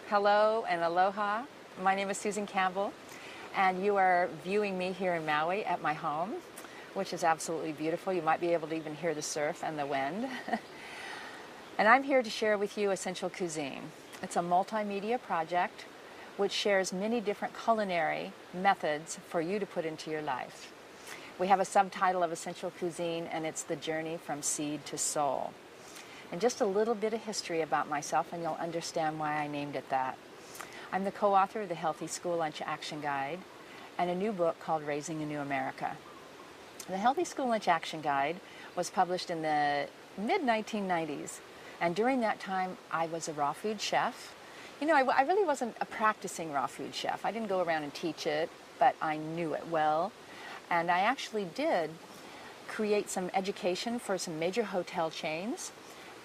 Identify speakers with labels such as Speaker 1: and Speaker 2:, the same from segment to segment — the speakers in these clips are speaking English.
Speaker 1: Hello and aloha. My name is Susan Campbell, and you are viewing me here in Maui at my home, which is absolutely beautiful. You might be able to even hear the surf and the wind. And I'm here to share with you Essential Cuisine. It's a multimedia project which shares many different culinary methods for you to put into your life. We have a subtitle of Essential Cuisine, and it's The Journey from Seed to Soul. And just a little bit of history about myself, and you'll understand why I named it that. I'm the co-author of the Healthy School Lunch Action Guide and a new book called Raising a New America. The Healthy School Lunch Action Guide was published in the mid-1990s, and during that time I was a raw food chef. You know, I really wasn't a practicing raw food chef. I didn't go around and teach it, but I knew it well. And I actually did create some education for some major hotel chains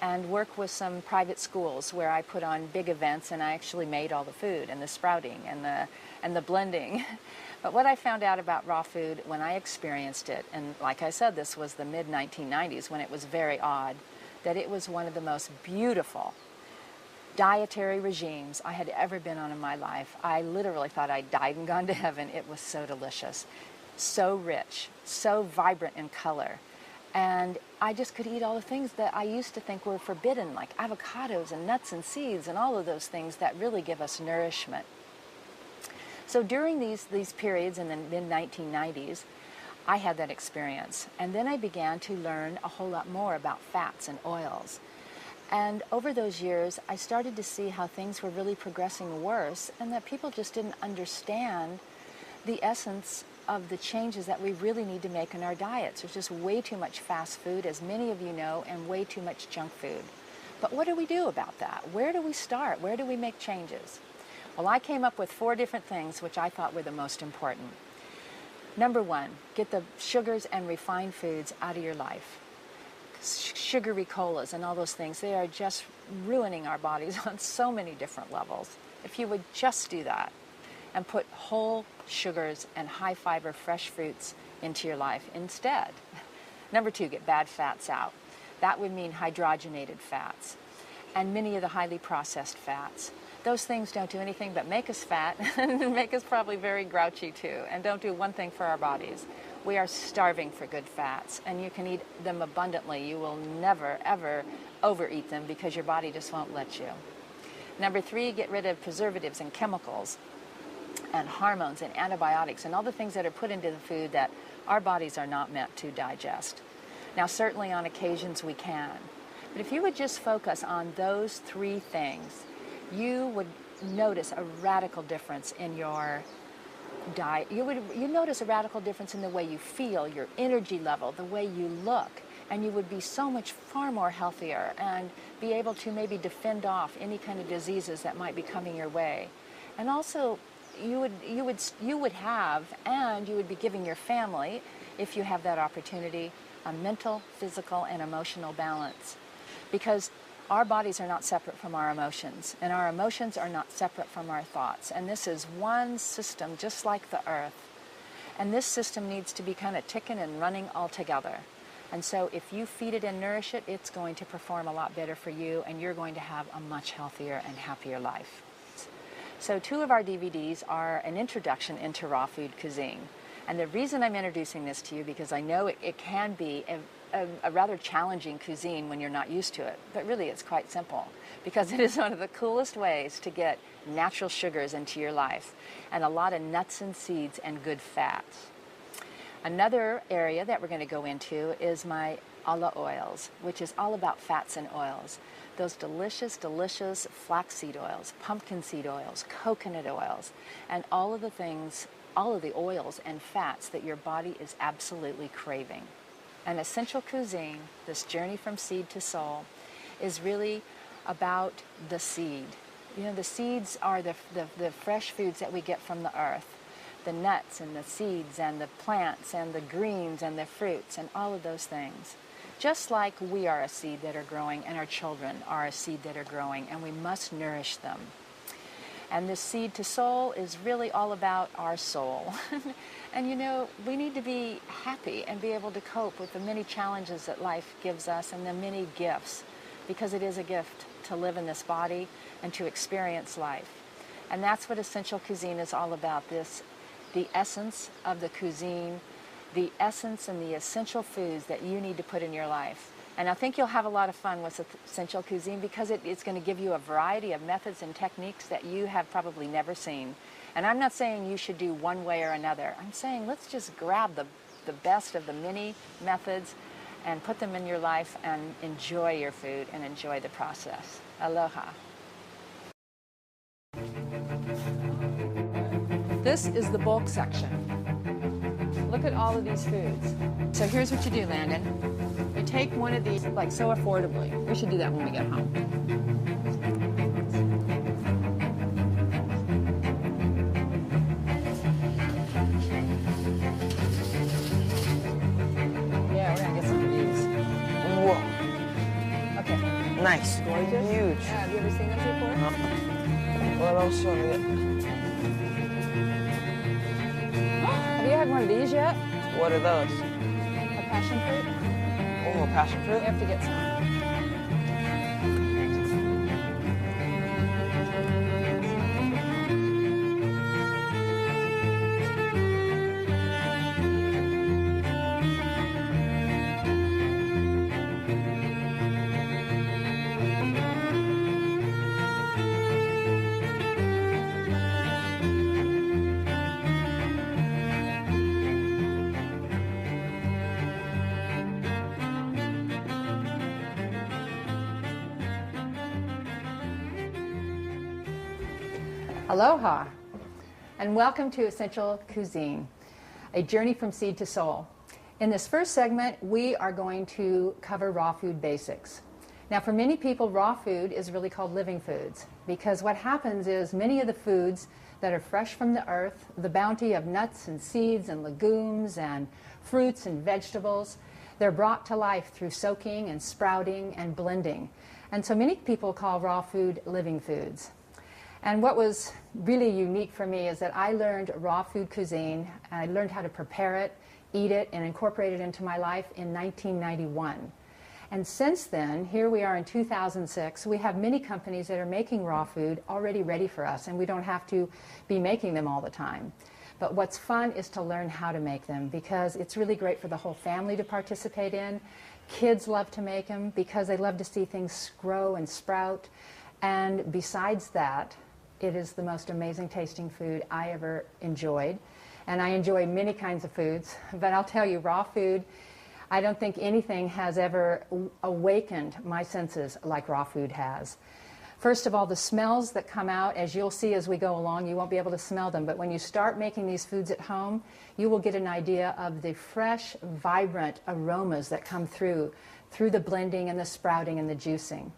Speaker 1: and work with some private schools where I put on big events, and I actually made all the food and the sprouting and the blending. But what I found out about raw food when I experienced it, and like I said, this was the mid-1990s when it was very odd, that it was one of the most beautiful dietary regimes I had ever been on in my life. I literally thought I'd died and gone to heaven. It was so delicious, so rich, so vibrant in color. And I just could eat all the things that I used to think were forbidden, like avocados and nuts and seeds and all of those things that really give us nourishment. So during these periods in the mid-1990s, I had that experience. And then I began to learn a whole lot more about fats and oils. And over those years, I started to see how things were really progressing worse, and that people just didn't understand the essence of the changes that we really need to make in our diets. There's just way too much fast food, as many of you know, and way too much junk food. But what do we do about that? Where do we start? Where do we make changes? Well, I came up with 4 different things which I thought were the most important. Number 1, get the sugars and refined foods out of your life. Sugary colas and all those things, they are just ruining our bodies on so many different levels. If you would just do that and put whole sugars and high fiber fresh fruits into your life instead. Number 2, get bad fats out. That would mean hydrogenated fats and many of the highly processed fats. Those things don't do anything but make us fat and make us probably very grouchy too, and don't do one thing for our bodies. We are starving for good fats, and you can eat them abundantly. You will never, ever overeat them because your body just won't let you. Number 3, get rid of preservatives and chemicals and hormones and antibiotics and all the things that are put into the food that our bodies are not meant to digest. Now, certainly on occasions we can, but if you would just focus on those 3 things, you would notice a radical difference in your diet. You notice a radical difference in the way you feel, your energy level, the way you look, and you would be so much far more healthier and be able to maybe defend off any kind of diseases that might be coming your way. And also, you would have, and you would be giving your family, if you have that opportunity, a mental, physical, and emotional balance. Because our bodies are not separate from our emotions, and our emotions are not separate from our thoughts. And this is one system, just like the earth. And this system needs to be kind of ticking and running all together. And so if you feed it and nourish it, it's going to perform a lot better for you, and you're going to have a much healthier and happier life. So 2 of our DVDs are an introduction into raw food cuisine. And the reason I'm introducing this to you, because I know it can be a rather challenging cuisine when you're not used to it. But really, it's quite simple, because it is one of the coolest ways to get natural sugars into your life and a lot of nuts and seeds and good fats. Another area that we're going to go into is my ala oils, which is all about fats and oils. Those delicious, delicious flaxseed oils, pumpkin seed oils, coconut oils, and all of the things, all of the oils and fats that your body is absolutely craving. An Essential Cuisine, this journey from seed to soul, is really about the seed. You know, the seeds are the fresh foods that we get from the earth. The nuts and the seeds and the plants and the greens and the fruits and all of those things. Just like we are a seed that are growing, and our children are a seed that are growing, and we must nourish them. And this seed to soul is really all about our soul. And you know, we need to be happy and be able to cope with the many challenges that life gives us and the many gifts, because it is a gift to live in this body and to experience life. And that's what essential cuisine is all about, the essence of the cuisine, the essence and the essential foods that you need to put in your life. And I think you'll have a lot of fun with essential cuisine because it's going to give you a variety of methods and techniques that you have probably never seen. And I'm not saying you should do one way or another. I'm saying let's just grab the best of the many methods and put them in your life and enjoy your food and enjoy the process. Aloha. This is the bulk section. Look at all of these foods. So here's what you do, Landon. You take one of these, like so affordably. We should do that when we get home. Yeah, we're gonna get some of these.
Speaker 2: Whoa.
Speaker 1: Okay.
Speaker 2: Nice.
Speaker 1: Gorgeous.
Speaker 2: Huge.
Speaker 1: Yeah, have you ever seen those before?
Speaker 2: What else show me?
Speaker 1: Have you had one of these yet?
Speaker 2: What are those?
Speaker 1: A passion fruit?
Speaker 2: Oh, passion
Speaker 1: We
Speaker 2: fruit?
Speaker 1: have to get some. Aloha, and welcome to Essential Cuisine, a journey from seed to soul. In this first segment, we are going to cover raw food basics. Now, for many people, raw food is really called living foods because what happens is many of the foods that are fresh from the earth, the bounty of nuts and seeds and legumes and fruits and vegetables, they're brought to life through soaking and sprouting and blending. And so many people call raw food living foods. And what was really unique for me is that I learned raw food cuisine, and I learned how to prepare it, eat it, and incorporate it into my life in 1991. And since then, here we are in 2006, we have many companies that are making raw food already ready for us, and we don't have to be making them all the time. But what's fun is to learn how to make them because it's really great for the whole family to participate in. Kids love to make them because they love to see things grow and sprout. And besides that, it is the most amazing tasting food I ever enjoyed. And I enjoy many kinds of foods, but I'll tell you, raw food, I don't think anything has ever awakened my senses like raw food has. First of all, the smells that come out, as you'll see as we go along, you won't be able to smell them, but when you start making these foods at home, you will get an idea of the fresh, vibrant aromas that come through the blending and the sprouting and the juicing.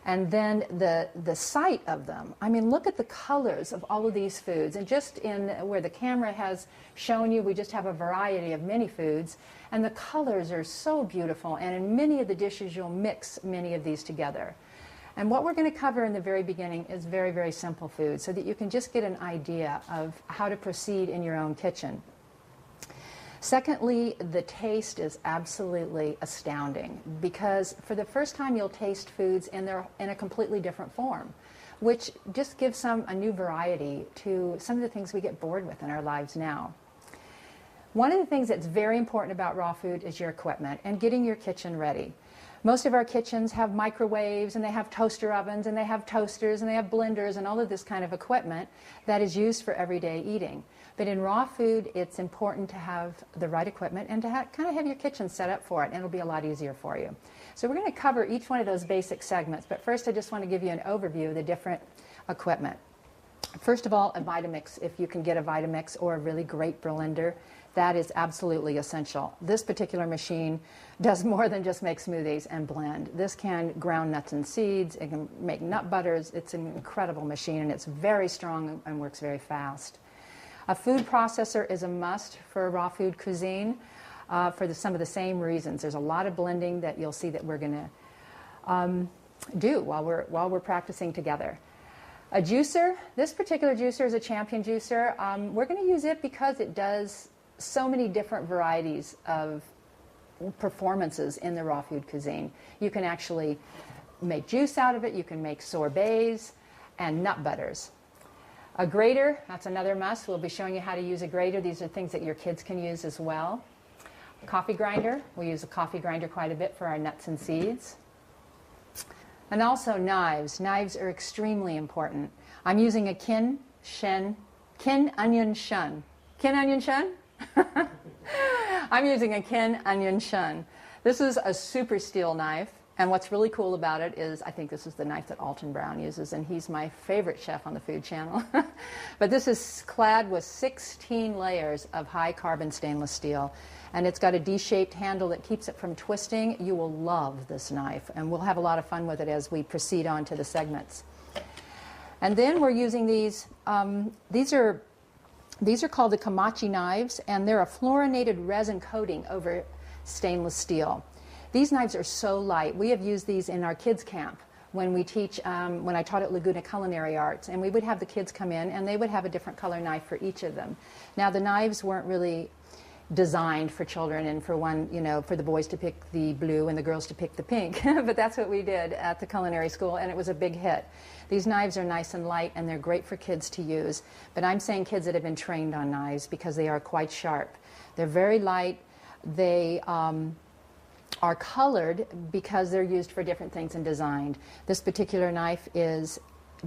Speaker 1: And then the sight of them. I mean, look at the colors of all of these foods. And just in where the camera has shown you, we just have a variety of many foods. And the colors are so beautiful. And in many of the dishes, you'll mix many of these together. And what we're going to cover in the very beginning is very, very simple food so that you can just get an idea of how to proceed in your own kitchen. Secondly, the taste is absolutely astounding because for the first time you'll taste foods in a completely different form, which just gives a new variety to some of the things we get bored with in our lives now. One of the things that's very important about raw food is your equipment and getting your kitchen ready. Most of our kitchens have microwaves and they have toaster ovens and they have toasters and they have blenders and all of this kind of equipment that is used for everyday eating. But in raw food, it's important to have the right equipment and to kind of have your kitchen set up for it, and it'll be a lot easier for you. So we're going to cover each one of those basic segments, but first I just want to give you an overview of the different equipment. First of all, a Vitamix, if you can get a Vitamix or a really great blender, that is absolutely essential. This particular machine does more than just make smoothies and blend. This can ground nuts and seeds, it can make nut butters. It's an incredible machine, and it's very strong and works very fast. A food processor is a must for raw food cuisine for some of the same reasons. There's a lot of blending that you'll see that we're going to do while we're practicing together. A juicer, this particular juicer is a Champion juicer. We're going to use it because it does so many different varieties of performances in the raw food cuisine. You can actually make juice out of it. You can make sorbets and nut butters. A grater, that's another must. We'll be showing you how to use a grater. These are things that your kids can use as well. A coffee grinder. We use a coffee grinder quite a bit for our nuts and seeds. And also knives. Knives are extremely important. I'm using a kin onion shun. Kin onion shun? I'm using a kin onion shun. This is a super steel knife. And what's really cool about it is I think this is the knife that Alton Brown uses, and he's my favorite chef on the Food Channel. But this is clad with 16 layers of high carbon stainless steel, and it's got a D-shaped handle that keeps it from twisting. You will love this knife, and we'll have a lot of fun with it as we proceed on to the segments. And then we're using these. These are called the Kamachi knives, and they're a fluorinated resin coating over stainless steel. These knives are so light. We have used these in our kids' camp when we teach, when I taught at Laguna Culinary Arts, and we would have the kids come in and they would have a different color knife for each of them. Now the knives weren't really designed for children and for one, you know, for the boys to pick the blue and the girls to pick the pink, but that's what we did at the culinary school, and it was a big hit. These knives are nice and light and they're great for kids to use, but I'm saying kids that have been trained on knives because they are quite sharp. They're very light. They are colored because they're used for different things and designed. This particular knife is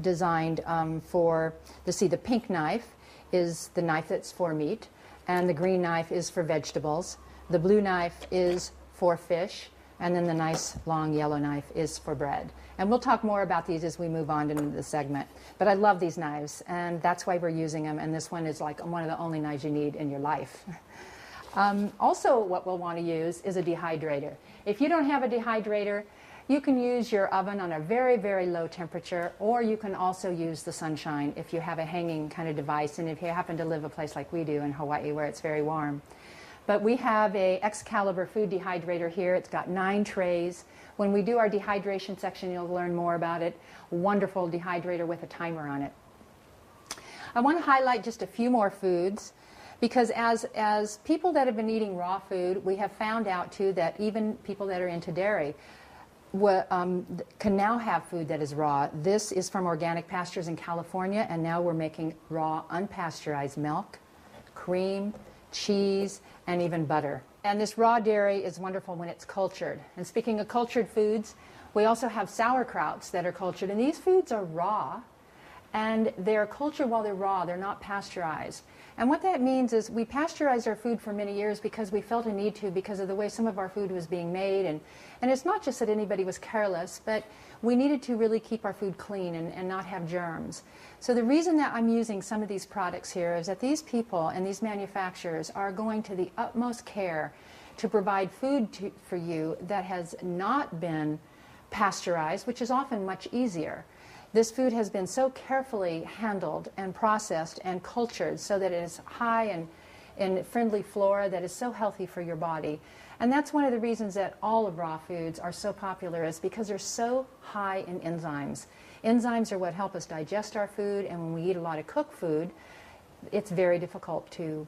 Speaker 1: designed the pink knife is the knife that's for meat, and the green knife is for vegetables. The blue knife is for fish, and then the nice long yellow knife is for bread. And we'll talk more about these as we move on into the segment. But I love these knives, and that's why we're using them, and this one is like one of the only knives you need in your life. Also, what we'll want to use is a dehydrator. If you don't have a dehydrator, you can use your oven on a very, very low temperature, or you can also use the sunshine if you have a hanging kind of device, and if you happen to live a place like we do in Hawaii where it's very warm. But we have a Excalibur food dehydrator here. It's got 9 trays. When we do our dehydration section, you'll learn more about it. Wonderful dehydrator with a timer on it. I want to highlight just a few more foods, because as people that have been eating raw food, we have found out too that even people that are into dairy can now have food that is raw. This is from Organic Pastures in California, and now we're making raw unpasteurized milk, cream, cheese, and even butter. And this raw dairy is wonderful when it's cultured. And speaking of cultured foods, we also have sauerkrauts that are cultured, and these foods are raw, and they're cultured while they're raw. They're not pasteurized. And what that means is we pasteurized our food for many years because we felt a need to, because of the way some of our food was being made. And it's not just that anybody was careless, but we needed to really keep our food clean and not have germs. So the reason that I'm using some of these products here is that these people and these manufacturers are going to the utmost care to provide food for you that has not been pasteurized, which is often much easier. This food has been so carefully handled and processed and cultured so that it is high in friendly flora that is so healthy for your body. And that's one of the reasons that all of raw foods are so popular, is because they're so high in enzymes. Enzymes are what help us digest our food, and when we eat a lot of cooked food, it's very difficult to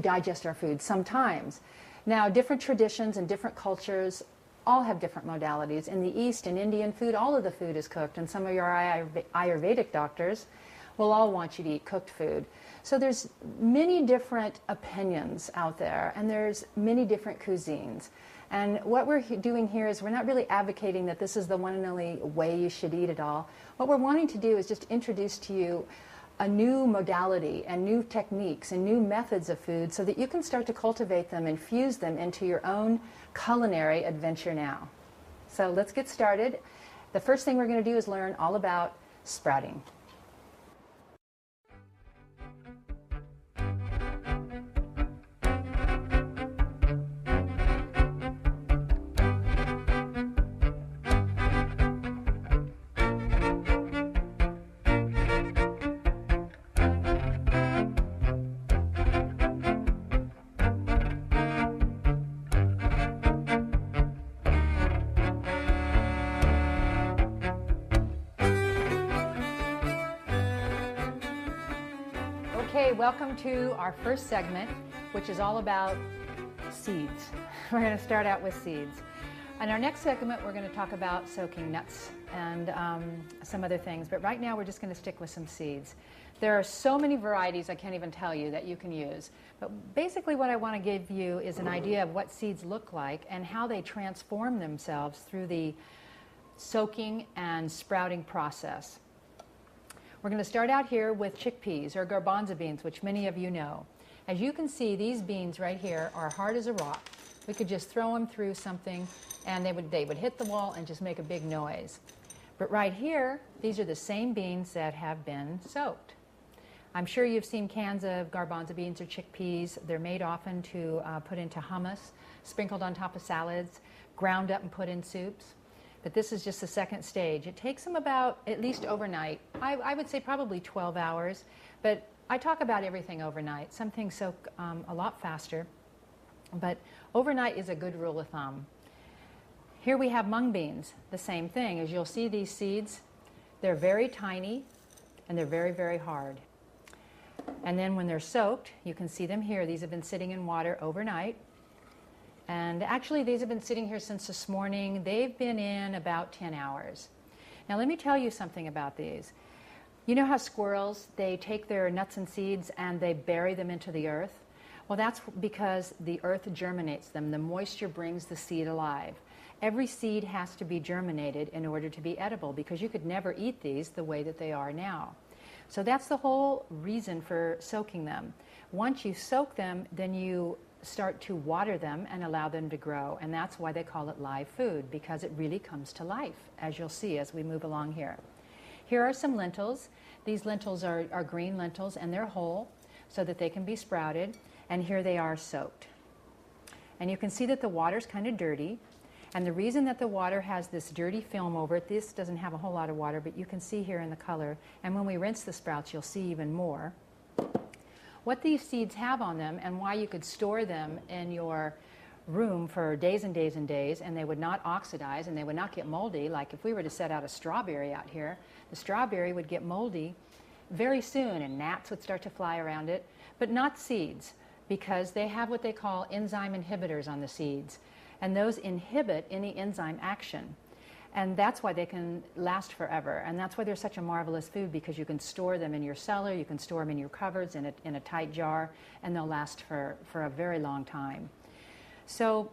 Speaker 1: digest our food sometimes. Now, different traditions and different cultures all have different modalities. In the East, in Indian food, all of the food is cooked, and some of your Ayurvedic doctors will all want you to eat cooked food. So there's many different opinions out there, and there's many different cuisines. And what we're doing here is we're not really advocating that this is the one and only way you should eat it all. What we're wanting to do is just introduce to you a new modality and new techniques and new methods of food so that you can start to cultivate them and fuse them into your own culinary adventure now. So let's get started. The first thing we're going to do is learn all about sprouting. Okay, welcome to our first segment, which is all about seeds. We're going to start out with seeds. In our next segment, we're going to talk about soaking nuts and some other things, but right now we're just going to stick with some seeds. There are so many varieties I can't even tell you that you can use, but basically what I want to give you is an idea of what seeds look like and how they transform themselves through the soaking and sprouting process. We're going to start out here with chickpeas or garbanzo beans, which many of you know. As you can see, these beans right here are hard as a rock. We could just throw them through something and they would hit the wall and just make a big noise. But right here, these are the same beans that have been soaked. I'm sure you've seen cans of garbanzo beans or chickpeas. They're made often to put into hummus, sprinkled on top of salads, ground up and put in soups. But this is just the second stage. It takes them about at least overnight. I would say probably 12 hours, but I talk about everything overnight. Some things soak a lot faster, but overnight is a good rule of thumb. Here we have mung beans, the same thing. As you'll see, these seeds, they're very tiny and they're very, very hard. And then when they're soaked, you can see them here. These have been sitting in water overnight. And actually, these have been sitting here since this morning. They've been in about 10 hours. Now, let me tell you something about these. You know how squirrels, they take their nuts and seeds and they bury them into the earth? Well, that's because the earth germinates them. The moisture brings the seed alive. Every seed has to be germinated in order to be edible because you could never eat these the way that they are now. So that's the whole reason for soaking them. Once you soak them, then you start to water them and allow them to grow. And that's why they call it live food, because it really comes to life, as you'll see as we move along here. Here are some lentils. These lentils are green lentils and they're whole so that they can be sprouted. And here they are soaked. And you can see that the water's kind of dirty. And the reason that the water has this dirty film over it, this doesn't have a whole lot of water, but you can see here in the color. And when we rinse the sprouts, you'll see even more. What these seeds have on them and why you could store them in your room for days and days and days, and they would not oxidize and they would not get moldy. Like if we were to set out a strawberry out here, the strawberry would get moldy very soon and gnats would start to fly around it, but not seeds, because they have what they call enzyme inhibitors on the seeds. And those inhibit any enzyme action. And that's why they can last forever. And that's why they're such a marvelous food, because you can store them in your cellar, you can store them in your cupboards in a tight jar, and they'll last for a very long time. So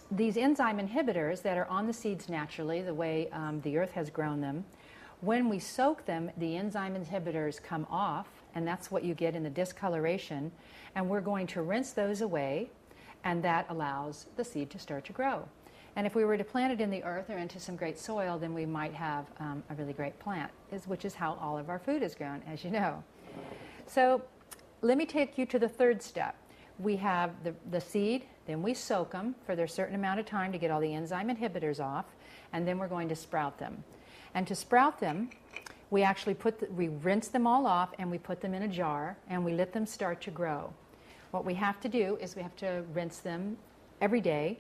Speaker 1: these enzyme inhibitors that are on the seeds naturally, the way the earth has grown them, when we soak them, the enzyme inhibitors come off, and that's what you get in the discoloration. And we're going to rinse those away, and that allows the seed to start to grow. And if we were to plant it in the earth or into some great soil, then we might have a really great plant, which is how all of our food is grown, as you know. So let me take you to the third step. We have the seed, then we soak them for their certain amount of time to get all the enzyme inhibitors off, and then we're going to sprout them. And to sprout them, we actually we rinse them all off and we put them in a jar and we let them start to grow. What we have to do is we have to rinse them every day,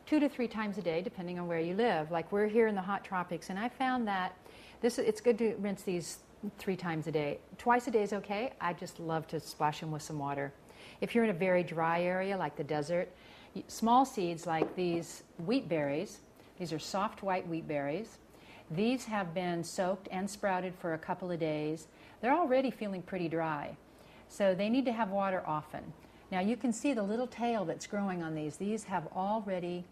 Speaker 1: 2 to 3 times a day, depending on where you live. Like we're here in the hot tropics, and I found that it's good to rinse these 3 times a day. Twice a day is okay. I just love to splash them with some water. If you're in a very dry area like the desert, small seeds like these wheat berries, these are soft white wheat berries. These have been soaked and sprouted for a couple of days. They're already feeling pretty dry, so they need to have water often. Now you can see the little tail that's growing on these. These have already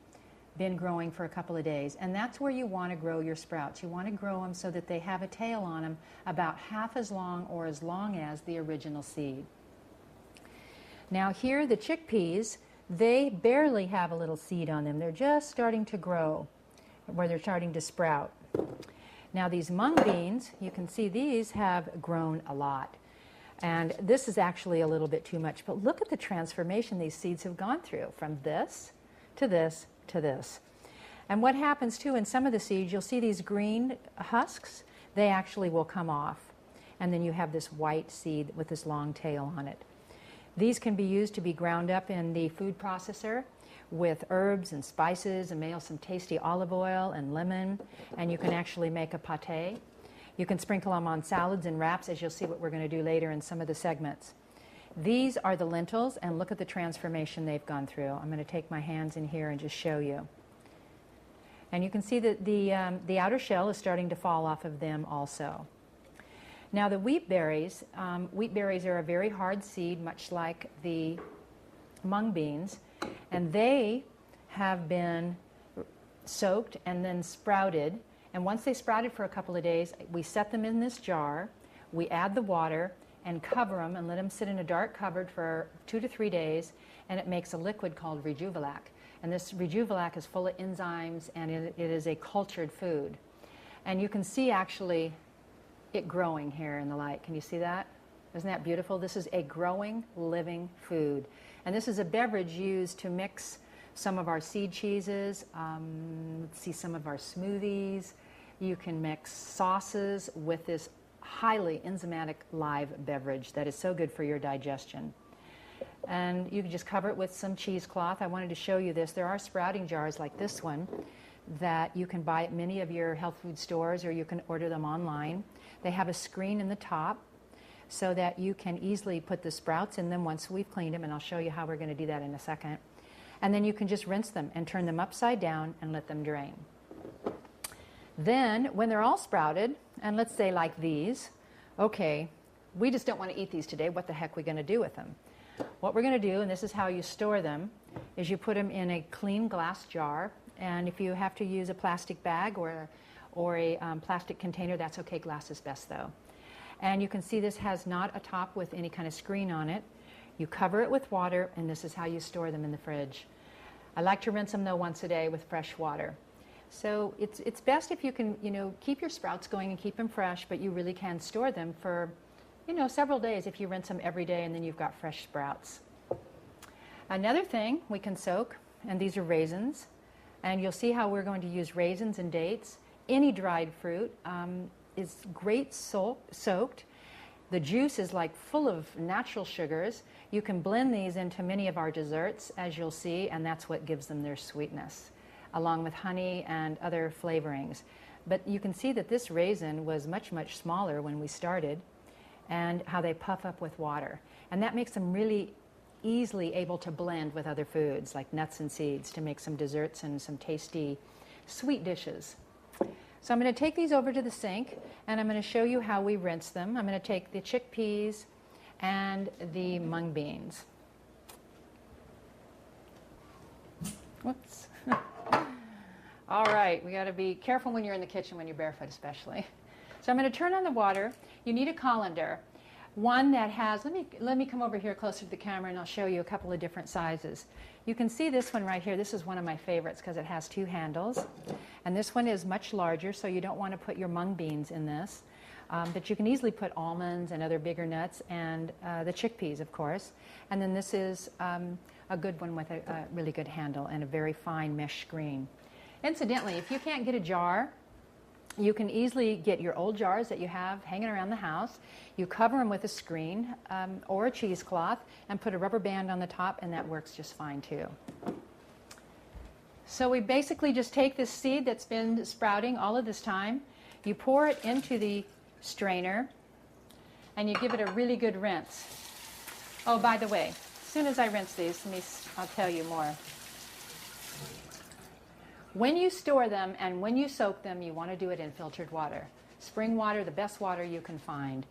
Speaker 1: been growing for a couple of days, and that's where you want to grow your sprouts. You want to grow them so that they have a tail on them about half as long or as long as the original seed. Now here, the chickpeas, they barely have a little seed on them. They're just starting to grow, where they're starting to sprout. Now these mung beans, you can see these have grown a lot. And this is actually a little bit too much, but look at the transformation these seeds have gone through from this to this to this. And what happens too in some of the seeds, you'll see these green husks, they actually will come off. And then you have this white seed with this long tail on it. These can be used to be ground up in the food processor with herbs and spices, and maybe some tasty olive oil and lemon, and you can actually make a pâté. You can sprinkle them on salads and wraps, as you'll see what we're going to do later in some of the segments. These are the lentils, and look at the transformation they've gone through. I'm going to take my hands in here and just show you.
Speaker 3: And you can see that the outer shell is starting to fall off of them also. Now the wheat berries are a very hard seed, much like the mung beans, and they have been soaked and then sprouted. And once they sprouted for a couple of days, we set them in this jar, we add the water and cover them and let them sit in a dark cupboard for 2 to 3 days, and it makes a liquid called Rejuvelac. And this Rejuvelac is full of enzymes, and it is a cultured food. And you can see actually it growing here in the light. Can you see that? Isn't that beautiful? This is a growing, living food. And this is a beverage used to mix some of our seed cheeses, let's see, some of our smoothies. You can mix sauces with this highly enzymatic live beverage that is so good for your digestion. And you can just cover it with some cheesecloth. I wanted to show you this. There are sprouting jars like this one that you can buy at many of your health food stores, or you can order them online. They have a screen in the top so that you can easily put the sprouts in them once we've cleaned them, and I'll show you how we're going to do that in a second. And then you can just rinse them and turn them upside down and let them drain. Then, when they're all sprouted, and let's say like these, okay, we just don't want to eat these today. What the heck are we going to do with them? What we're going to do, and this is how you store them, is you put them in a clean glass jar. And if you have to use a plastic bag or a plastic container, that's okay. Glass is best, though. And you can see this has not a top with any kind of screen on it. You cover it with water, and this is how you store them in the fridge. I like to rinse them, though, once a day with fresh water. So it's best if you can, keep your sprouts going and keep them fresh, but you really can store them for, several days if you rinse them every day, and then you've got fresh sprouts. Another thing we can soak, and these are raisins, and you'll see how we're going to use raisins and dates. Any dried fruit is great soaked. The juice is like full of natural sugars. You can blend these into many of our desserts, as you'll see, and that's what gives them their sweetness, along with honey and other flavorings. But you can see that this raisin was much, much smaller when we started, and how they puff up with water. And that makes them really easily able to blend with other foods like nuts and seeds to make some desserts and some tasty sweet dishes. So I'm going to take these over to the sink, and I'm going to show you how we rinse them. I'm going to take the chickpeas and the mung beans. Whoops. All right, we got to be careful when you're in the kitchen, when you're barefoot especially. So I'm going to turn on the water. You need a colander, one that has, let me come over here closer to the camera, and I'll show you a couple of different sizes. You can see this one right here. This is one of my favorites because it has 2 handles. And this one is much larger, so you don't want to put your mung beans in this. But you can easily put almonds and other bigger nuts, and the chickpeas, of course. And then this is a good one with a really good handle and a very fine mesh screen. Incidentally, if you can't get a jar, you can easily get your old jars that you have hanging around the house. You cover them with a screen or a cheesecloth and put a rubber band on the top, and that works just fine too. So we basically just take this seed that's been sprouting all of this time, you pour it into the strainer, and you give it a really good rinse. Oh, by the way, as soon as I rinse these, I'll tell you more. When you store them and when you soak them, you want to do it in filtered water. Spring water, the best water you can find.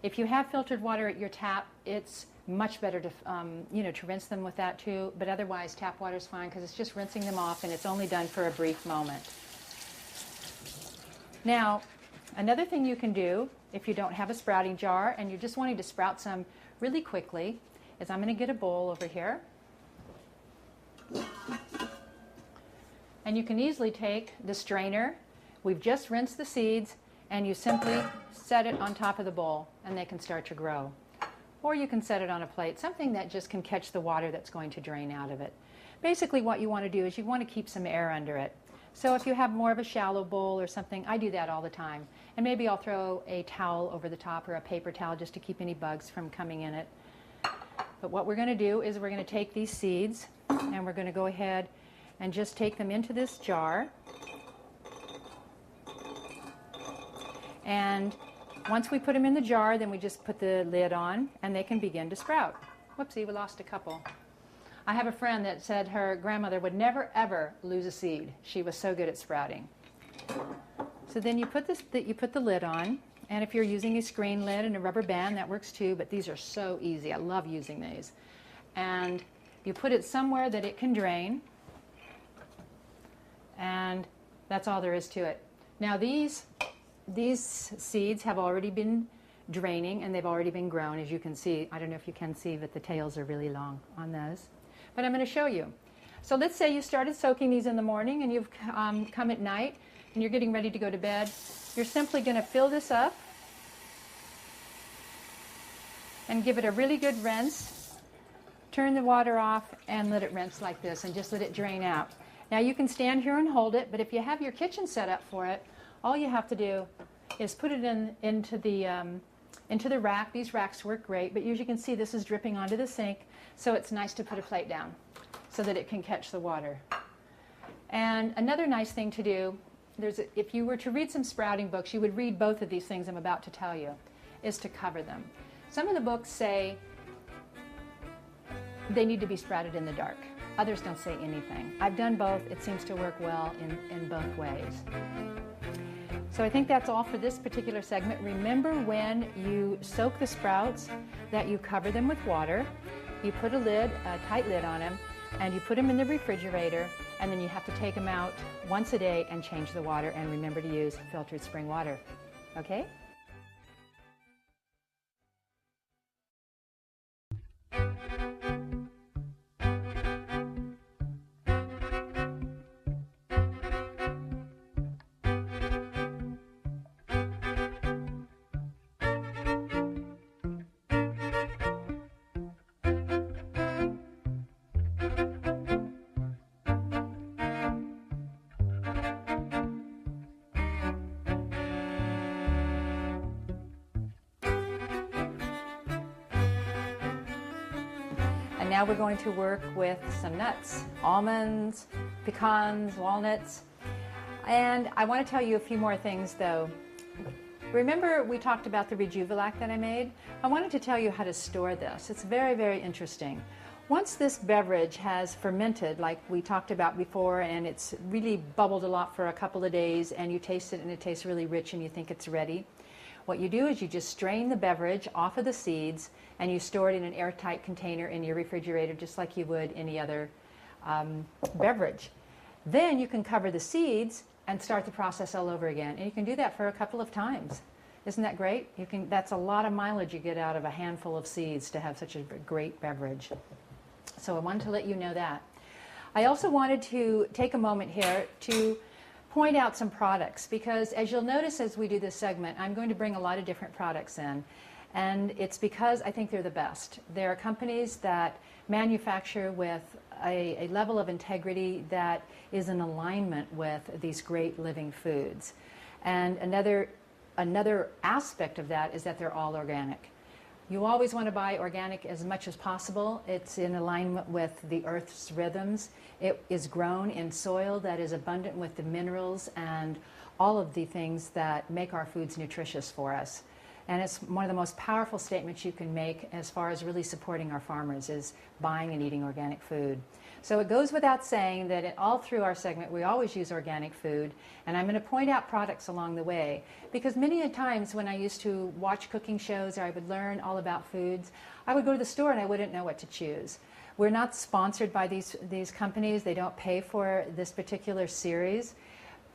Speaker 3: If you have filtered water at your tap, it's much better to, to rinse them with that too. But otherwise, tap water is fine because it's just rinsing them off, and it's only done for a brief moment. Now, another thing you can do if you don't have a sprouting jar and you're just wanting to sprout some really quickly is I'm going to get a bowl over here. And you can easily take the strainer. We've just rinsed the seeds, and you simply set it on top of the bowl, and they can start to grow. Or you can set it on a plate, something that just can catch the water that's going to drain out of it. Basically, what you want to do is you want to keep some air under it. So if you have more of a shallow bowl or something, I do that all the time. And maybe I'll throw a towel over the top or a paper towel just to keep any bugs from coming in it. But what we're going to do is we're going to take these seeds, and we're going to go ahead and just take them into this jar. And once we put them in the jar, then we just put the lid on, and they can begin to sprout. Whoopsie, we lost a couple. I have a friend that said her grandmother would never ever lose a seed. She was so good at sprouting. So then you put the lid on, and if you're using a screen lid and a rubber band, that works too, but these are so easy. I love using these. And you put it somewhere that it can drain, and that's all there is to it. Now these seeds have already been draining, and they've already been grown, as you can see. I don't know if you can see, but the tails are really long on those. But I'm going to show you. So let's say you started soaking these in the morning, and you've come at night, and you're getting ready to go to bed. You're simply going to fill this up and give it a really good rinse. Turn the water off and let it rinse like this, and just let it drain out. Now you can stand here and hold it, but if you have your kitchen set up for it, all you have to do is put it into the rack. These racks work great, but as you can see, this is dripping onto the sink, so it's nice to put a plate down so that it can catch the water. And another nice thing to do, if you were to read some sprouting books, you would read both of these things I'm about to tell you, is to cover them. Some of the books say they need to be sprouted in the dark. Others don't say anything. I've done both. It seems to work well in both ways. So I think that's all for this particular segment. Remember, when you soak the sprouts, that you cover them with water. You put a tight lid on them, and you put them in the refrigerator, and then you have to take them out once a day and change the water, and remember to use filtered spring water. Okay? And now we're going to work with some nuts, almonds, pecans, walnuts. And I want to tell you a few more things though. Remember we talked about the Rejuvelac that I made? I wanted to tell you how to store this. It's very, very interesting. Once this beverage has fermented, like we talked about before, and it's really bubbled a lot for a couple of days, and you taste it and it tastes really rich and you think it's ready, what you do is you just strain the beverage off of the seeds and you store it in an airtight container in your refrigerator, just like you would any other beverage. Then you can cover the seeds and start the process all over again. And you can do that for a couple of times. Isn't that great? That's a lot of mileage you get out of a handful of seeds to have such a great beverage. So I wanted to let you know that. I also wanted to take a moment here to point out some products, because as you'll notice as we do this segment, I'm going to bring a lot of different products in. And it's because I think they're the best. There are companies that manufacture with a level of integrity that is in alignment with these great living foods. And another aspect of that is that they're all organic. You always want to buy organic as much as possible. It's in alignment with the earth's rhythms. It is grown in soil that is abundant with the minerals and all of the things that make our foods nutritious for us. And it's one of the most powerful statements you can make as far as really supporting our farmers, is buying and eating organic food. So it goes without saying that all through our segment we always use organic food, and I'm going to point out products along the way, because many a times when I used to watch cooking shows or I would learn all about foods, I would go to the store and I wouldn't know what to choose. We're not sponsored by these companies. They don't pay for this particular series.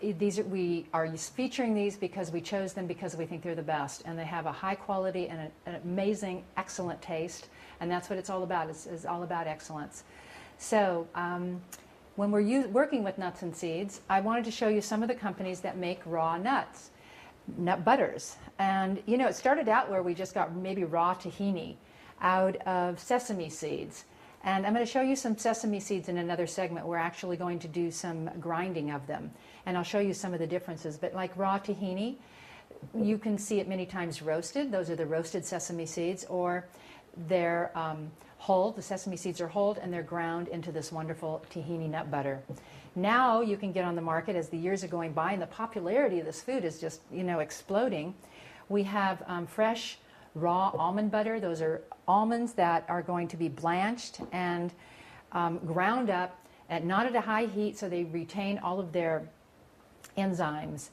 Speaker 3: We are featuring these because we chose them because we think they're the best, and they have a high quality and an amazing, excellent taste, and that's what it's all about. It's all about excellence. So when we're working with nuts and seeds, I wanted to show you some of the companies that make raw nuts, nut butters. And you know, it started out where we just got maybe raw tahini out of sesame seeds. And I'm going to show you some sesame seeds in another segment. We're actually going to do some grinding of them. And I'll show you some of the differences. But like raw tahini, you can see it many times roasted. Those are the roasted sesame seeds. Or they're whole. The sesame seeds are whole and they're ground into this wonderful tahini nut butter. Now you can get on the market as the years are going by and the popularity of this food is just, you know, exploding. We have fresh raw almond butter. Those are almonds that are going to be blanched and ground up, not at a high heat, so they retain all of their enzymes.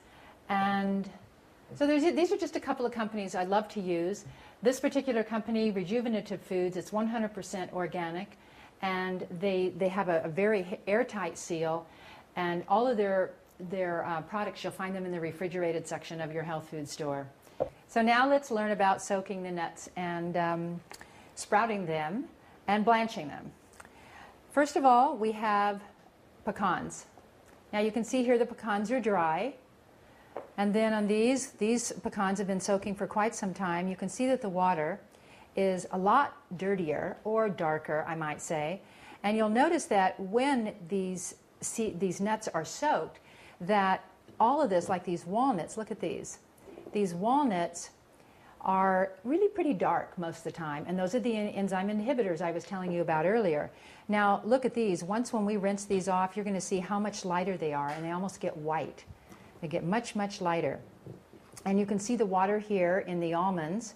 Speaker 3: And so these are just a couple of companies I love to use. This particular company, Rejuvenative Foods, it's 100% organic, and they have a very airtight seal, and all of their products, you'll find them in the refrigerated section of your health food store. So now let's learn about soaking the nuts and sprouting them and blanching them. First of all, we have pecans. Now you can see here the pecans are dry. And then on these pecans have been soaking for quite some time. You can see that the water is a lot dirtier, or darker, I might say. And you'll notice that when these nuts are soaked, that all of this, like these walnuts, look at these. These walnuts are really pretty dark most of the time, and those are the enzyme inhibitors I was telling you about earlier. Now look at these. Once when we rinse these off, you're going to see how much lighter they are, and they almost get white. They get much, much lighter. And you can see the water here in the almonds.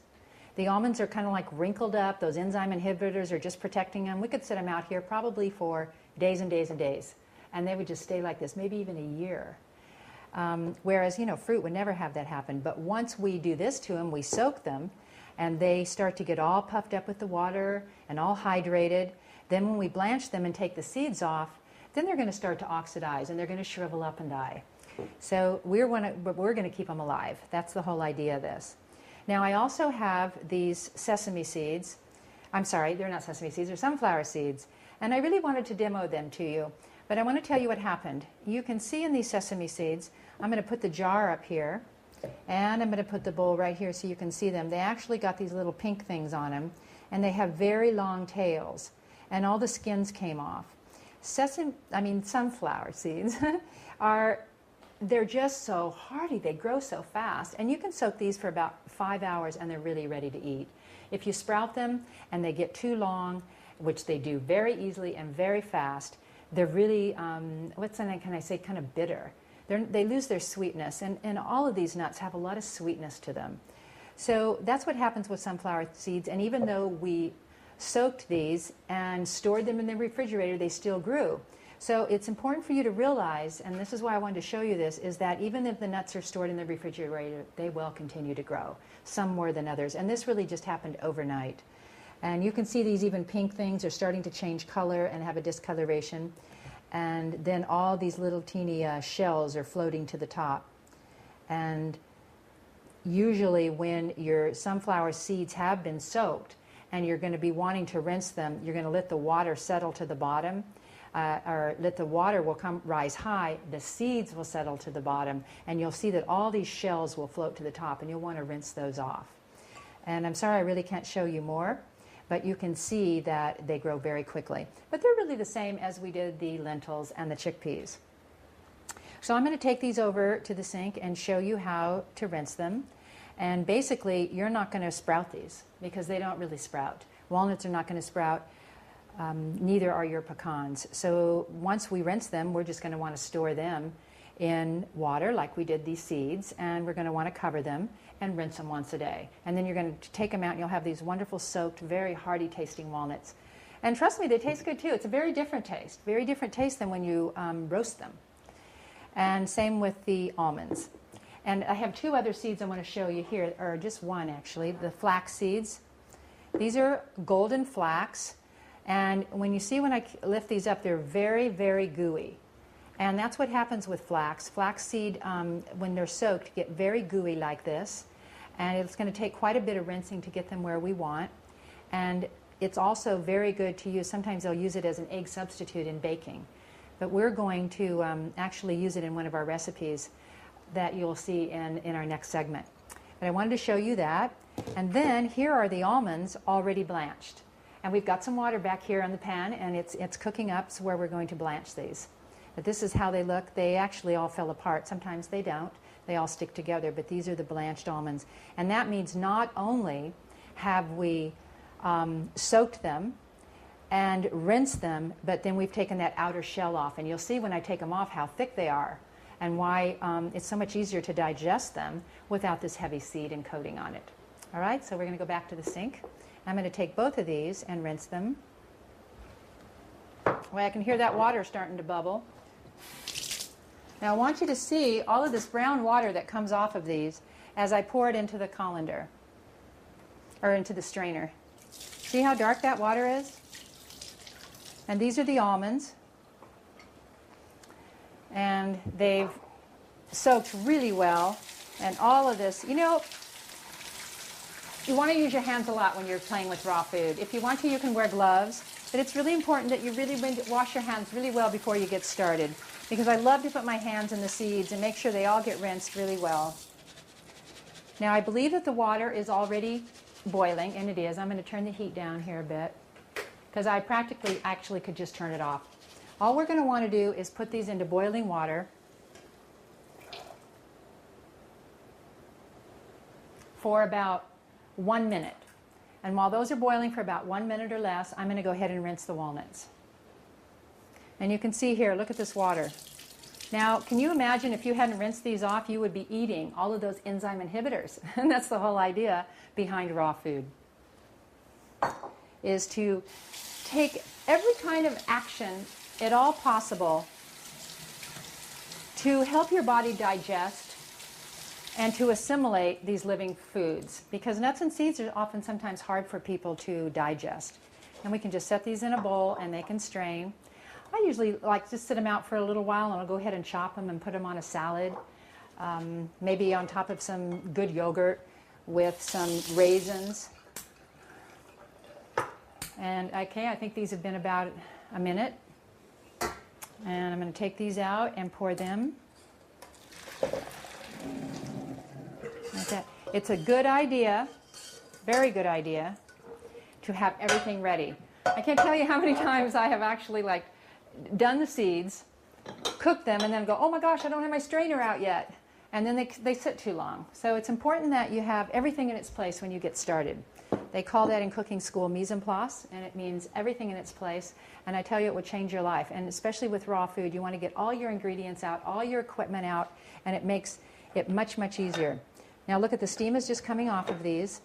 Speaker 3: The almonds are kind of like wrinkled up. Those enzyme inhibitors are just protecting them. We could set them out here probably for days and days and days, and they would just stay like this, maybe even a year. Whereas, fruit would never have that happen. But once we do this to them, we soak them, and they start to get all puffed up with the water and all hydrated. Then when we blanch them and take the seeds off, then they're going to start to oxidize, and they're going to shrivel up and die. So we're going to keep them alive. That's the whole idea of this. Now I also have these sesame seeds. I'm sorry, they're not sesame seeds, they're sunflower seeds. And I really wanted to demo them to you. But I want to tell you what happened. You can see in these sesame seeds, I'm going to put the jar up here, and I'm going to put the bowl right here so you can see them. They actually got these little pink things on them, and they have very long tails, and all the skins came off. Sunflower seeds they're just so hardy. They grow so fast, and you can soak these for about 5 hours, and they're really ready to eat. If you sprout them and they get too long, which they do very easily and very fast, they're really, kind of bitter. They lose their sweetness, and all of these nuts have a lot of sweetness to them. So that's what happens with sunflower seeds, and even though we soaked these and stored them in the refrigerator, they still grew. So it's important for you to realize, and this is why I wanted to show you this, is that even if the nuts are stored in the refrigerator, they will continue to grow, some more than others. And this really just happened overnight. And you can see these even pink things are starting to change color and have a discoloration. And then all these little teeny shells are floating to the top. And usually when your sunflower seeds have been soaked and you're going to be wanting to rinse them, you're going to let the water settle to the bottom. Or let the water will rise high, the seeds will settle to the bottom, and you'll see that all these shells will float to the top, and you'll want to rinse those off. And I'm sorry I really can't show you more, but you can see that they grow very quickly. But they're really the same as we did the lentils and the chickpeas. So I'm going to take these over to the sink and show you how to rinse them. And basically, you're not going to sprout these because they don't really sprout. Walnuts are not going to sprout. Neither are your pecans. So once we rinse them, we're just going to want to store them in water like we did these seeds, and we're going to want to cover them and rinse them once a day. And then you're going to take them out and you'll have these wonderful soaked, very hearty tasting walnuts. And trust me, they taste good too. It's a very different taste than when you roast them. And same with the almonds. And I have two other seeds I want to show you here, or just one actually, the flax seeds. These are golden flax. And when I lift these up, they're very, very gooey. And that's what happens with flax. Flaxseed, when they're soaked, get very gooey like this. And it's going to take quite a bit of rinsing to get them where we want. And it's also very good to use. Sometimes they'll use it as an egg substitute in baking. But we're going to actually use it in one of our recipes that you'll see in our next segment. But I wanted to show you that. And then here are the almonds already blanched. And we've got some water back here on the pan, and it's cooking up, so where we're going to blanch these. But this is how they look. They actually all fell apart. Sometimes they don't. They all stick together, but these are the blanched almonds. And that means not only have we soaked them and rinsed them, but then we've taken that outer shell off. And you'll see when I take them off how thick they are and why it's so much easier to digest them without this heavy seed and coating on it. All right, so we're going to go back to the sink. I'm going to take both of these and rinse them. Well, I can hear that water starting to bubble. Now I want you to see all of this brown water that comes off of these as I pour it into the colander, or into the strainer. See how dark that water is? And these are the almonds. And they've soaked really well. And all of this, you know, you want to use your hands a lot when you're playing with raw food. If you want to, you can wear gloves. But it's really important that you really wash your hands really well before you get started. Because I love to put my hands in the seeds and make sure they all get rinsed really well. Now I believe that the water is already boiling, and it is. I'm going to turn the heat down here a bit, because I actually could just turn it off. All we're going to want to do is put these into boiling water for about 1 minute. And while those are boiling for about 1 minute or less, I'm going to go ahead and rinse the walnuts. And you can see here, look at this water. Now, can you imagine if you hadn't rinsed these off, you would be eating all of those enzyme inhibitors. And that's the whole idea behind raw food, is to take every kind of action at all possible to help your body digest and to assimilate these living foods. Because nuts and seeds are often sometimes hard for people to digest. And we can just set these in a bowl and they can strain. I usually like to sit them out for a little while, and I'll go ahead and chop them and put them on a salad, maybe on top of some good yogurt with some raisins. And okay, I think these have been about a minute. And I'm going to take these out and pour them. Like that. It's a good idea, very good idea, to have everything ready. I can't tell you how many times I have actually done the seeds, cooked them, and then go, oh my gosh, I don't have my strainer out yet. And then they sit too long. So it's important that you have everything in its place when you get started. They call that in cooking school mise en place, and it means everything in its place. And I tell you, it will change your life. And especially with raw food, you want to get all your ingredients out, all your equipment out, and it makes it much, much easier. Now look at the steam is just coming off of these.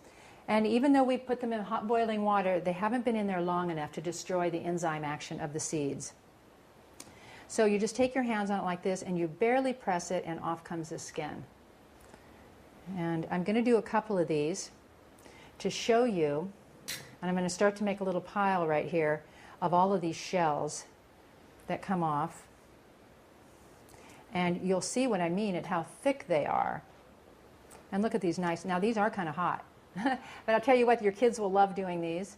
Speaker 3: And even though we put them in hot boiling water, they haven't been in there long enough to destroy the enzyme action of the seeds. So you just take your hands on it like this, and you barely press it, and off comes the skin. And I'm going to do a couple of these to show you, and I'm going to start to make a little pile right here of all of these shells that come off. And you'll see what I mean at how thick they are. And look at these nice, now these are kind of hot. But I'll tell you what, your kids will love doing these.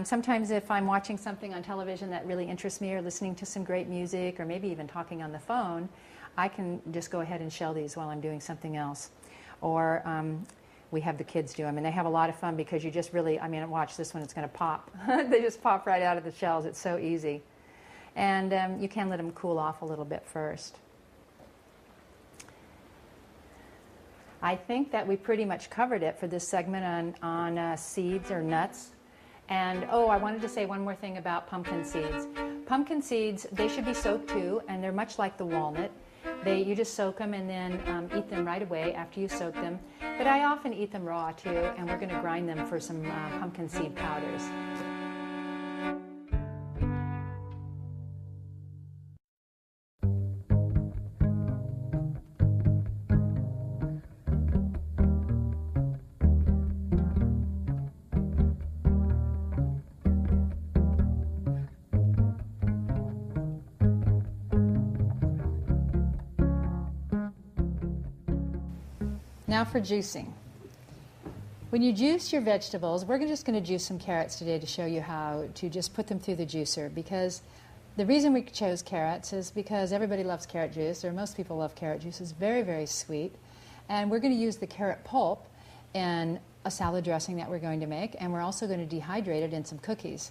Speaker 3: Sometimes if I'm watching something on television that really interests me, or listening to some great music, or maybe even talking on the phone, I can just go ahead and shell these while I'm doing something else. Or we have the kids do them, and they have a lot of fun because you just really, I mean, watch this one, it's going to pop. They just pop right out of the shells. It's so easy. And you can let them cool off a little bit first. I think that we pretty much covered it for this segment on seeds or nuts. And, oh, I wanted to say one more thing about pumpkin seeds. Pumpkin seeds, they should be soaked too, and they're much like the walnut. You just soak them and then eat them right away after you soak them. But I often eat them raw too, and we're going to grind them for some pumpkin seed powders. Now for juicing. When you juice your vegetables, we're just going to juice some carrots today to show you how to just put them through the juicer, because the reason we chose carrots is because everybody loves carrot juice, or most people love carrot juice. It's very, very sweet. And we're going to use the carrot pulp in a salad dressing that we're going to make, and we're also going to dehydrate it in some cookies.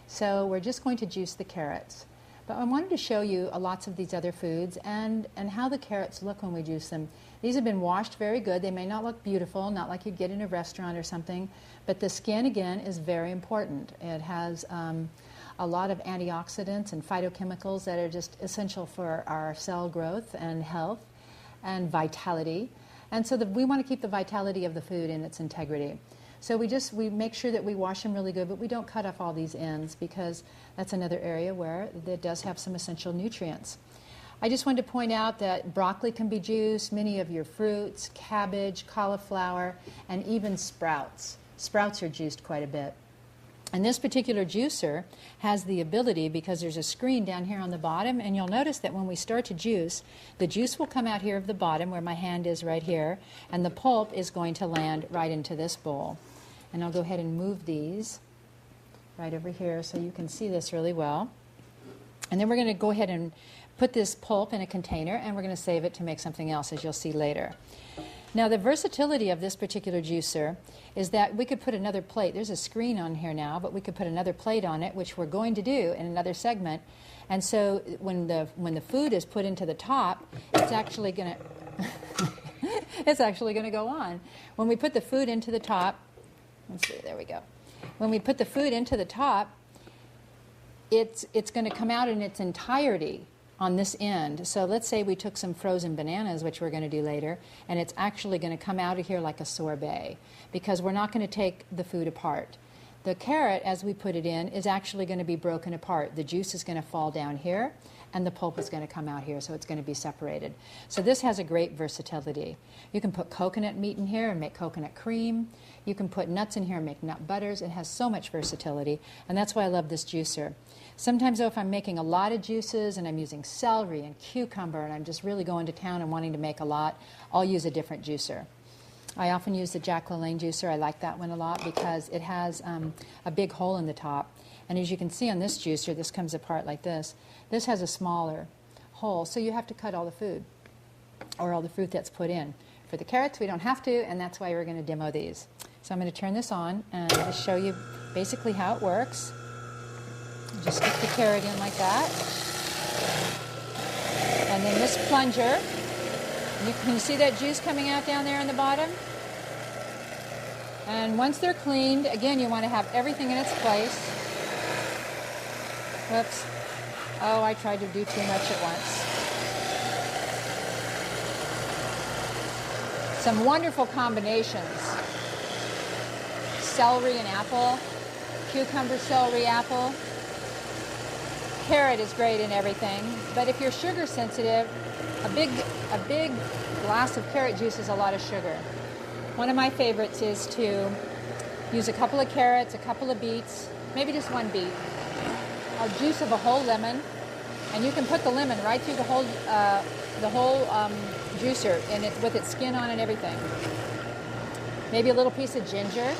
Speaker 3: So we're just going to juice the carrots. But I wanted to show you lots of these other foods and how the carrots look when we juice them. These have been washed very good. They may not look beautiful, not like you'd get in a restaurant or something, but the skin, again, is very important. It has a lot of antioxidants and phytochemicals that are just essential for our cell growth and health and vitality. And so we want to keep the vitality of the food in its integrity. So we make sure that we wash them really good, but we don't cut off all these ends because that's another area where it does have some essential nutrients. I just wanted to point out that broccoli can be juiced, many of your fruits, cabbage, cauliflower, and even sprouts. Sprouts are juiced quite a bit. And this particular juicer has the ability, because there's a screen down here on the bottom, and you'll notice that when we start to juice, the juice will come out here of the bottom where my hand is right here, and the pulp is going to land right into this bowl. And I'll go ahead and move these right over here so you can see this really well. And then we're going to go ahead and put this pulp in a container, and we're going to save it to make something else, as you'll see later. Now, the versatility of this particular juicer is that we could put another plate. There's a screen on here now, but we could put another plate on it, which we're going to do in another segment. And so when the food is put into the top, it's actually going to it's actually going to go on. When we put the food into the top, let's see, there we go. When we put the food into the top, it's going to come out in its entirety on this end. So let's say we took some frozen bananas, which we're going to do later, and it's actually going to come out of here like a sorbet because we're not going to take the food apart. The carrot, as we put it in, is actually going to be broken apart. The juice is going to fall down here, and the pulp is going to come out here, so it's going to be separated. So this has a great versatility. You can put coconut meat in here and make coconut cream. You can put nuts in here and make nut butters. It has so much versatility, and that's why I love this juicer. Sometimes, though, if I'm making a lot of juices and I'm using celery and cucumber and I'm just really going to town and wanting to make a lot, I'll use a different juicer. I often use the Jack LaLanne juicer. I like that one a lot because it has a big hole in the top. And as you can see on this juicer, this comes apart like this. This has a smaller hole, so you have to cut all the food or all the fruit that's put in. For the carrots, we don't have to, and that's why we're going to demo these. So I'm going to turn this on and just show you basically how it works. Just stick the carrot in like that. And then this plunger, can you see that juice coming out down there in the bottom? And once they're cleaned, again, you want to have everything in its place. Whoops. Oh, I tried to do too much at once. Some wonderful combinations. Celery and apple, cucumber, celery, apple. Carrot is great in everything, but if you're sugar sensitive, a big glass of carrot juice is a lot of sugar. One of my favorites is to use a couple of carrots, a couple of beets, maybe just one beet, a juice of a whole lemon, and you can put the lemon right through the whole juicer and with its skin on and everything. Maybe a little piece of ginger,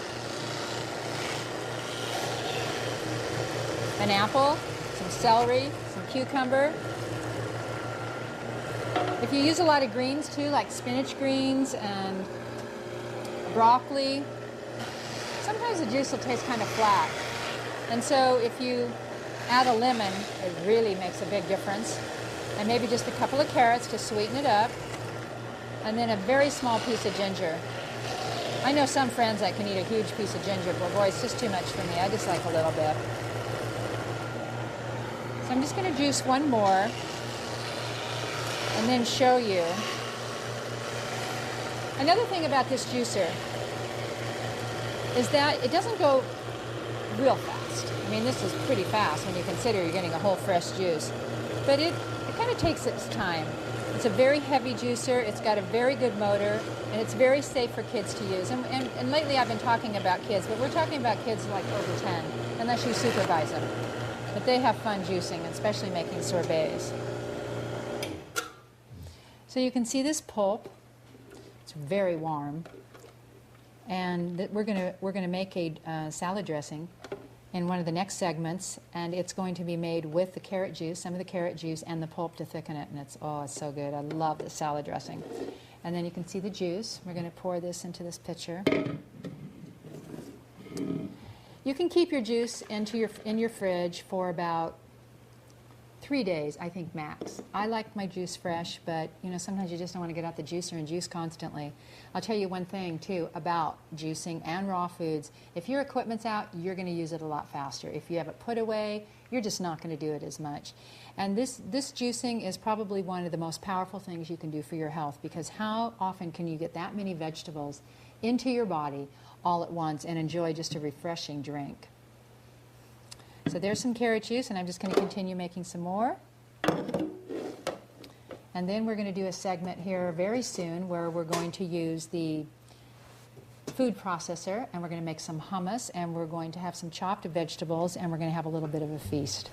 Speaker 3: an apple, some celery, some cucumber. If you use a lot of greens too, like spinach greens and broccoli, sometimes the juice will taste kind of flat. And so if you add a lemon, it really makes a big difference. And maybe just a couple of carrots to sweeten it up. And then a very small piece of ginger. I know some friends that can eat a huge piece of ginger, but boy, it's just too much for me. I just like a little bit. So I'm just going to juice one more and then show you. Another thing about this juicer is that it doesn't go real fast. I mean, this is pretty fast when you consider you're getting a whole fresh juice. But it kind of takes its time. It's a very heavy juicer. It's got a very good motor, and it's very safe for kids to use. And lately I've been talking about kids, but we're talking about kids like over 10, unless you supervise them. But they have fun juicing, especially making sorbets. So you can see this pulp. It's very warm. And we're gonna make a salad dressing in one of the next segments, and it's going to be made with the carrot juice, some of the carrot juice, and the pulp to thicken it, and it's so good. I love the salad dressing. And then you can see the juice. We're going to pour this into this pitcher. You can keep your juice in your fridge for about 3 days, I think, max. I like my juice fresh, but sometimes you just don't want to get out the juicer and juice constantly. I'll tell you one thing too about juicing and raw foods. If your equipment's out, you're going to use it a lot faster. If you have it put away, you're just not going to do it as much. And this juicing is probably one of the most powerful things you can do for your health, because how often can you get that many vegetables into your body, all at once and enjoy just a refreshing drink. So there's some carrot juice, and I'm just going to continue making some more. And then we're going to do a segment here very soon where we're going to use the food processor, and we're going to make some hummus, and we're going to have some chopped vegetables, and we're going to have a little bit of a feast.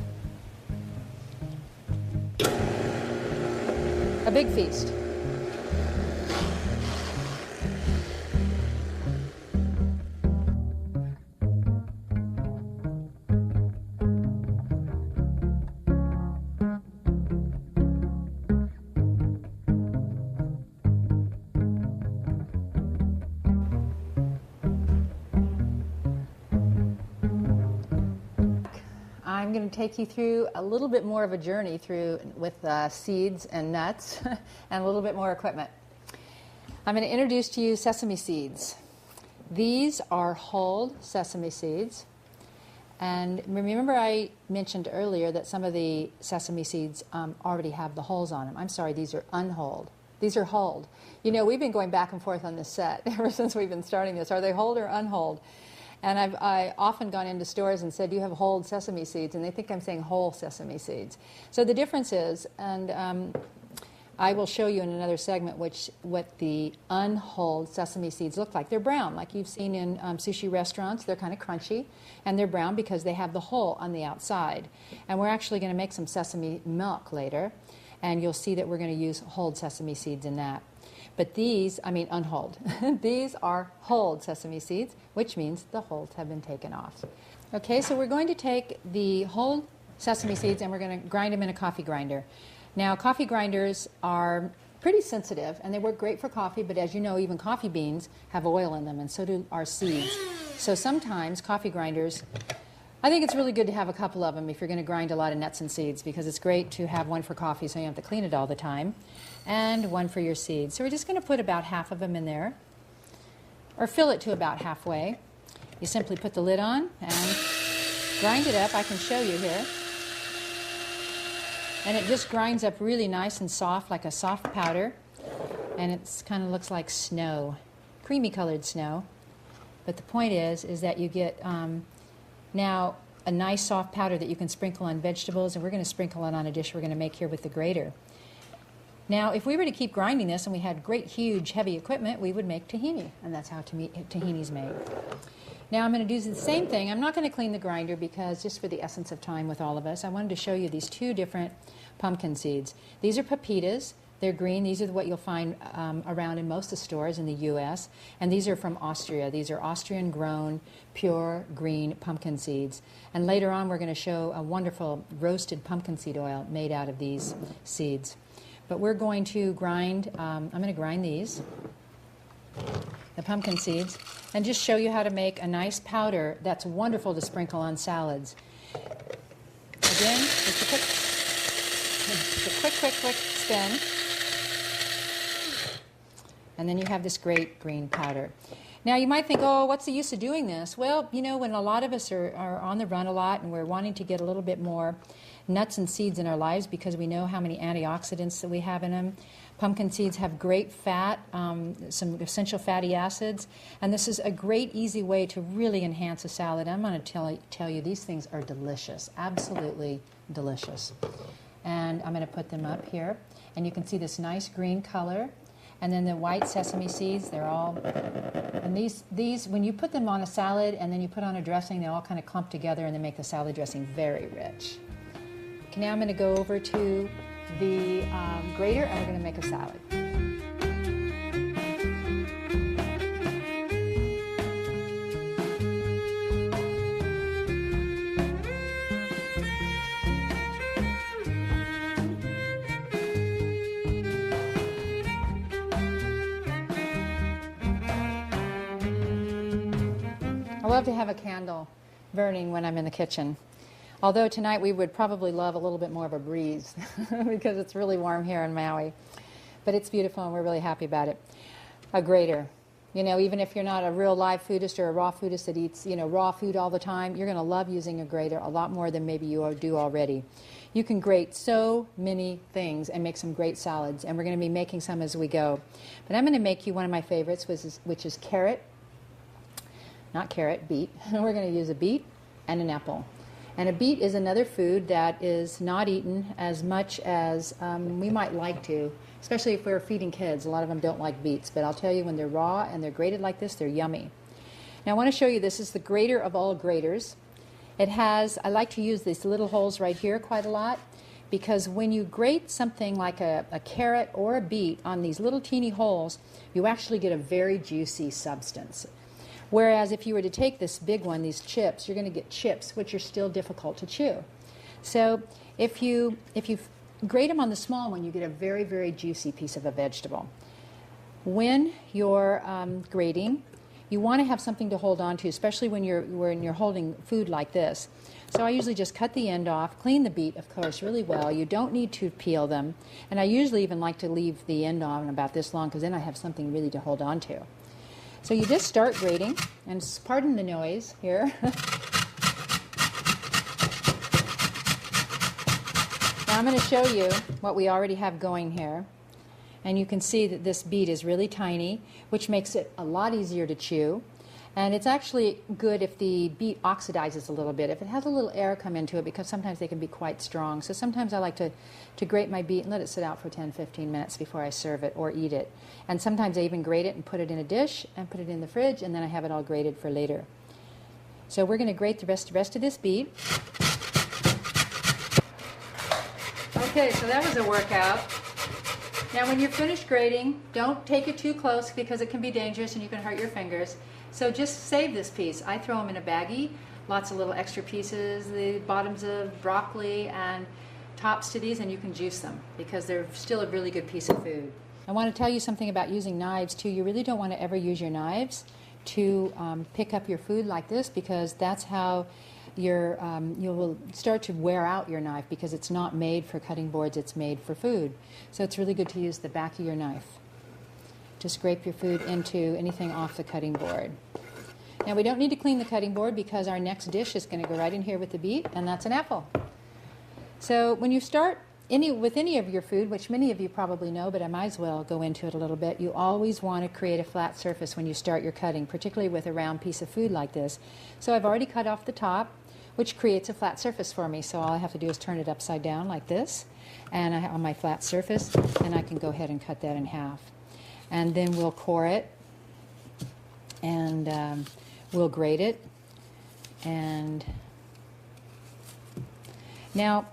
Speaker 3: A big feast. I'm going to take you through a little bit more of a journey through with seeds and nuts and a little bit more equipment. I'm going to introduce to you sesame seeds. These are hulled sesame seeds. And remember I mentioned earlier that some of the sesame seeds already have the hulls on them. I'm sorry, these are unhulled. These are hulled. You know, we've been going back and forth on this set ever since we've been starting this. Are they hulled or unhulled? And I've often gone into stores and said, you have hulled sesame seeds, and they think I'm saying whole sesame seeds. So the difference is, and I will show you in another segment what the unhulled sesame seeds look like. They're brown, like you've seen in sushi restaurants. They're kind of crunchy, and they're brown because they have the hull on the outside. And we're actually going to make some sesame milk later, and you'll see that we're going to use hulled sesame seeds in that. But these, I mean unhulled, these are hulled sesame seeds, which means the hulls have been taken off. Okay, so we're going to take the hulled sesame seeds and we're going to grind them in a coffee grinder. Now, coffee grinders are pretty sensitive and they work great for coffee, but as you know, even coffee beans have oil in them, and so do our seeds. So sometimes coffee grinders, I think it's really good to have a couple of them if you're going to grind a lot of nuts and seeds, because it's great to have one for coffee so you don't have to clean it all the time, and one for your seeds. So we're just going to put about half of them in there, or fill it to about halfway. You simply put the lid on and grind it up. I can show you here. And it just grinds up really nice and soft, like a soft powder, and it kind of looks like snow, creamy colored snow. But the point is that you get now a nice soft powder that you can sprinkle on vegetables, and we're going to sprinkle it on a dish we're going to make here with the grater. Now, if we were to keep grinding this and we had great, huge, heavy equipment, we would make tahini, and that's how tahini's made. Now, I'm going to do the same thing. I'm not going to clean the grinder because just for the essence of time with all of us, I wanted to show you these two different pumpkin seeds. These are pepitas. They're green. These are what you'll find around in most of the stores in the U.S., and these are from Austria. These are Austrian-grown, pure green pumpkin seeds. And later on, we're going to show a wonderful roasted pumpkin seed oil made out of these seeds. But we're going to grind, I'm going to grind these, the pumpkin seeds, and just show you how to make a nice powder that's wonderful to sprinkle on salads. Again, just a quick spin. And then you have this great green powder. Now you might think, oh, what's the use of doing this? Well, you know, when a lot of us are on the run a lot and we're wanting to get a little bit more nuts and seeds in our lives because we know how many antioxidants that we have in them. Pumpkin seeds have great fat, some essential fatty acids, and this is a great, easy way to really enhance a salad. I'm going to tell you these things are delicious, absolutely delicious. And I'm going to put them up here, and you can see this nice green color. And then the white sesame seeds, they're all, and these, when you put them on a salad and then you put on a dressing, they all kind of clump together and they make the salad dressing very rich. Okay, now I'm going to go over to the grater and we're going to make a salad. I love to have a candle burning when I'm in the kitchen. Although tonight we would probably love a little bit more of a breeze because it's really warm here in Maui. But it's beautiful and we're really happy about it. A grater. You know, even if you're not a real live foodist or a raw foodist that eats, you know, raw food all the time, you're going to love using a grater a lot more than maybe you do already. You can grate so many things and make some great salads, and we're going to be making some as we go. But I'm going to make you one of my favorites, which is carrot. not carrot, beet. We're going to use a beet and an apple. And a beet is another food that is not eaten as much as we might like to, especially if we're feeding kids. A lot of them don't like beets, but I'll tell you, when they're raw and they're grated like this, they're yummy. Now I want to show you, this is the grater of all graters. It has, I like to use these little holes right here quite a lot, because when you grate something like a carrot or a beet on these little teeny holes, you actually get a very juicy substance. Whereas if you were to take this big one, these chips, you're going to get chips, which are still difficult to chew. So if you grate them on the small one, you get a very, very juicy piece of a vegetable. When you're grating, you want to have something to hold on to, especially when you're holding food like this. So I usually just cut the end off, clean the beet, of course, really well. You don't need to peel them. And I usually even like to leave the end on about this long, because then I have something really to hold on to. So you just start grating, and pardon the noise here. Now I'm going to show you what we already have going here. And you can see that this beet is really tiny, which makes it a lot easier to chew. And it's actually good if the beet oxidizes a little bit, if it has a little air come into it, because sometimes they can be quite strong. So sometimes I like to grate my beet and let it sit out for 10-15 minutes before I serve it or eat it. And sometimes I even grate it and put it in a dish and put it in the fridge, and then I have it all grated for later. So we're going to grate the rest of this beet. Okay, so that was a workout. Now when you're finished grating, don't take it too close, because it can be dangerous and you can hurt your fingers. So just save this piece. I throw them in a baggie, lots of little extra pieces, the bottoms of broccoli and tops to these, and you can juice them because they're still a really good piece of food. I want to tell you something about using knives too. You really don't want to ever use your knives to pick up your food like this, because that's how you will start to wear out your knife, because it's not made for cutting boards, it's made for food. So it's really good to use the back of your knife to scrape your food into anything off the cutting board. Now we don't need to clean the cutting board, because our next dish is going to go right in here with the beet, and that's an apple. So when you start with any of your food, which many of you probably know, but I might as well go into it a little bit, you always want to create a flat surface when you start your cutting, particularly with a round piece of food like this. So I've already cut off the top, which creates a flat surface for me. So all I have to do is turn it upside down like this, and on my flat surface, and I can go ahead and cut that in half. And then we'll core it, and we'll grate it. And now,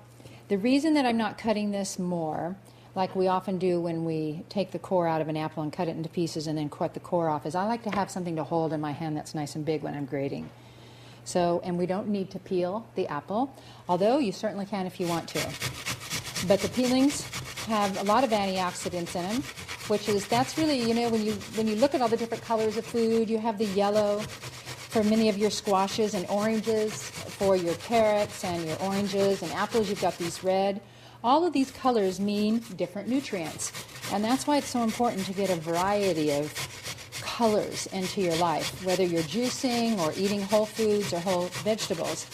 Speaker 3: the reason that I'm not cutting this more, like we often do when we take the core out of an apple and cut it into pieces and then cut the core off, is I like to have something to hold in my hand that's nice and big when I'm grating. So, and we don't need to peel the apple, although you certainly can if you want to. But the peelings have a lot of antioxidants in them, that's really, you know, when you look at all the different colors of food, you have the yellow for many of your squashes, and oranges for your carrots and your oranges, and apples you've got these red. All of these colors mean different nutrients, and that's why it's so important to get a variety of colors into your life, whether you're juicing or eating whole foods or whole vegetables.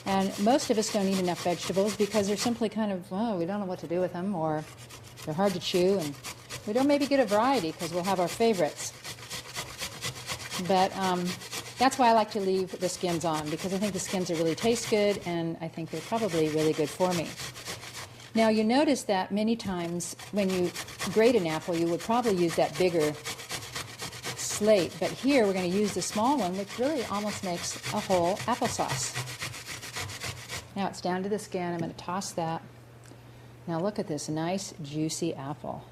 Speaker 3: And most of us don't eat enough vegetables because they're simply kind of, we don't know what to do with them, or they're hard to chew, and we don't maybe get a variety because we'll have our favorites. But that's why I like to leave the skins on, because I think the skins are really taste good, and I think they're probably really good for me. Now you notice that many times when you grate an apple, you would probably use that bigger slate, but here we're going to use the small one, which really almost makes a whole applesauce. Now it's down to the skin. I'm going to toss that. Now look at this nice juicy apple.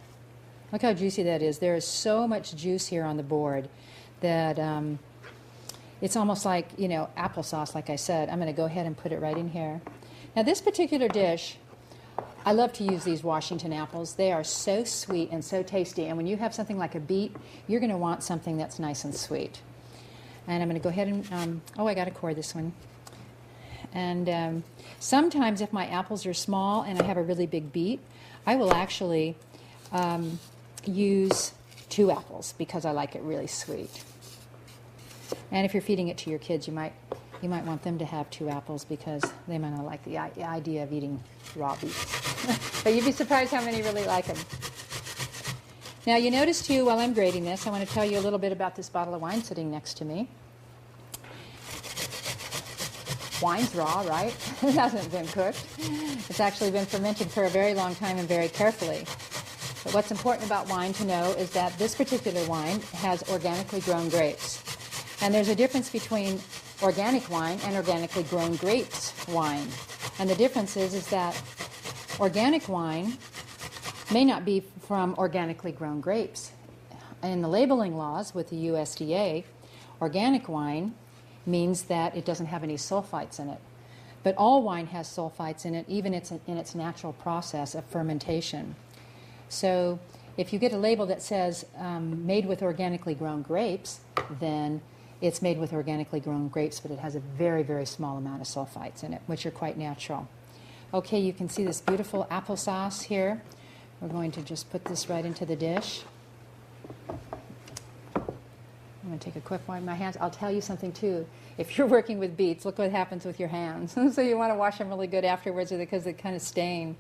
Speaker 3: Look how juicy that is. There is so much juice here on the board that it's almost like, you know, applesauce, like I said. I'm going to go ahead and put it right in here. Now this particular dish, I love to use these Washington apples. They are so sweet and so tasty. And when you have something like a beet, you're going to want something that's nice and sweet. And I'm going to go ahead and, I got to core this one. And sometimes if my apples are small and I have a really big beet, I will actually use 2 apples because I like it really sweet. And if you're feeding it to your kids, you might want them to have 2 apples because they might not like the idea of eating raw beets. But you'd be surprised how many really like them. Now you notice too, while I'm grating this, I want to tell you a little bit about this bottle of wine sitting next to me. Wine's raw, right? It hasn't been cooked. It's actually been fermented for a very long time and very carefully. But what's important about wine to know is that this particular wine has organically grown grapes. And there's a difference between organic wine and organically grown grapes wine. And the difference is that organic wine may not be from organically grown grapes. In the labeling laws with the USDA, organic wine means that it doesn't have any sulfites in it. But all wine has sulfites in it, even in its natural process of fermentation. So if you get a label that says made with organically grown grapes, then it's made with organically grown grapes, but it has a very, very small amount of sulfites in it, which are quite natural. Okay, you can see this beautiful applesauce here. We're going to just put this right into the dish. I'm going to take a quick wipe of my hands. I'll tell you something too. If you're working with beets, look what happens with your hands. So you want to wash them really good afterwards because they kind of stain.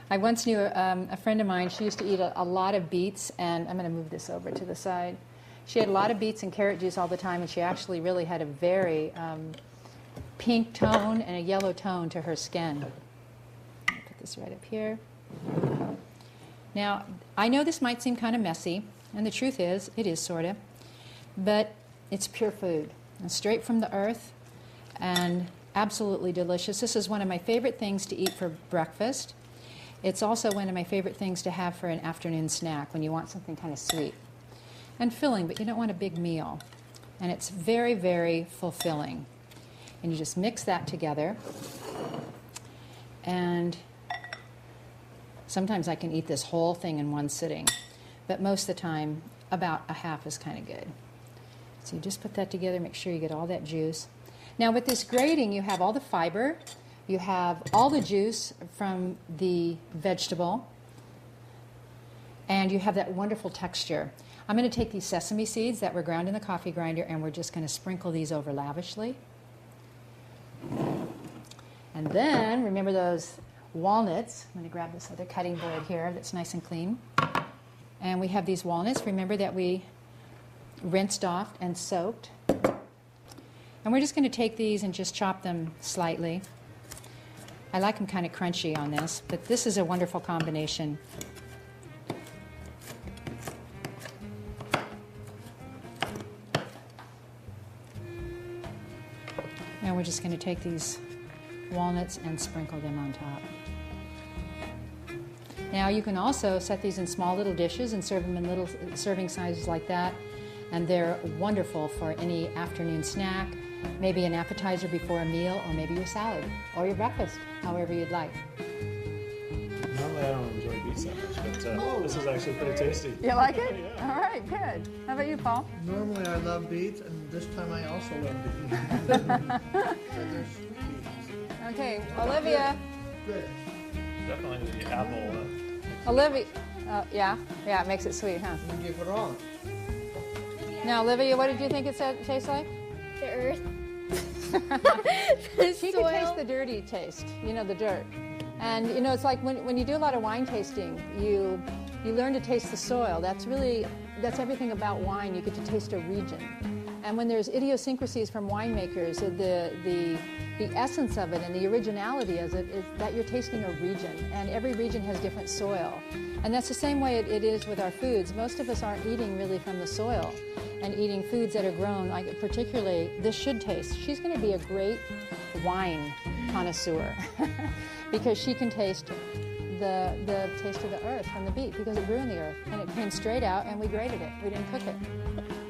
Speaker 3: I once knew a friend of mine. She used to eat a lot of beets, and I'm going to move this over to the side. She had a lot of beets and carrot juice all the time, and she actually really had a very pink tone and a yellow tone to her skin. I'll put this right up here. Now, I know this might seem kind of messy, and the truth is, it is sort of, but it's pure food, and straight from the earth, and absolutely delicious. This is one of my favorite things to eat for breakfast. It's also one of my favorite things to have for an afternoon snack when you want something kind of sweet and filling, but you don't want a big meal. And it's very, very fulfilling. And you just mix that together. And sometimes I can eat this whole thing in one sitting, but most of the time, about a half is kind of good. So you just put that together, make sure you get all that juice. Now with this grating, you have all the fiber, you have all the juice from the vegetable, and you have that wonderful texture. I'm going to take these sesame seeds that were ground in the coffee grinder, and we're just going to sprinkle these over lavishly. And then, remember those walnuts. I'm going to grab this other cutting board here that's nice and clean. And we have these walnuts, remember, that we rinsed off and soaked. And we're just going to take these and just chop them slightly. I like them kind of crunchy on this, but this is a wonderful combination. And we're just going to take these walnuts and sprinkle them on top. Now you can also set these in small little dishes and serve them in little serving sizes like that. And they're wonderful for any afternoon snack, maybe an appetizer before a meal, or maybe your salad, or your breakfast, however you'd like.
Speaker 4: Normally I don't enjoy beets that much, but this is actually pretty tasty.
Speaker 1: You like it?
Speaker 4: Yeah.
Speaker 1: All right, good. How about you, Paul?
Speaker 5: Normally I love beets, and this time I also love to eat them. And they're sweet beets.
Speaker 1: Okay, Olivia.
Speaker 5: Good.
Speaker 4: Definitely the apple.
Speaker 1: Olivia. Yeah, it makes it sweet, huh?
Speaker 5: You give it all.
Speaker 1: Now, Olivia, what did you think it tastes like?
Speaker 6: The earth.
Speaker 1: She could taste the dirty taste, the dirt. And, it's like when you do a lot of wine tasting, you learn to taste the soil. That's everything about wine. You get to taste a region. And when there's idiosyncrasies from winemakers, the essence of it and the originality of it is that you're tasting a region. And every region has different soil. And that's the same way it is with our foods. Most of us aren't eating really from the soil and eating foods that are grown, like particularly this should taste. She's going to be a great wine connoisseur because she can taste the taste of the earth from the beet because it grew in the earth and it came straight out and we grated it. We didn't cook it.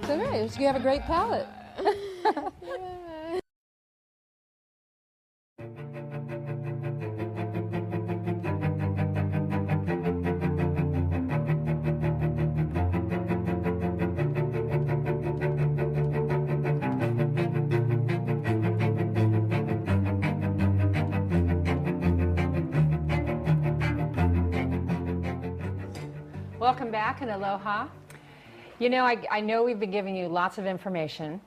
Speaker 1: So right, you have a great palate. Welcome back and aloha. I know we've been giving you lots of information,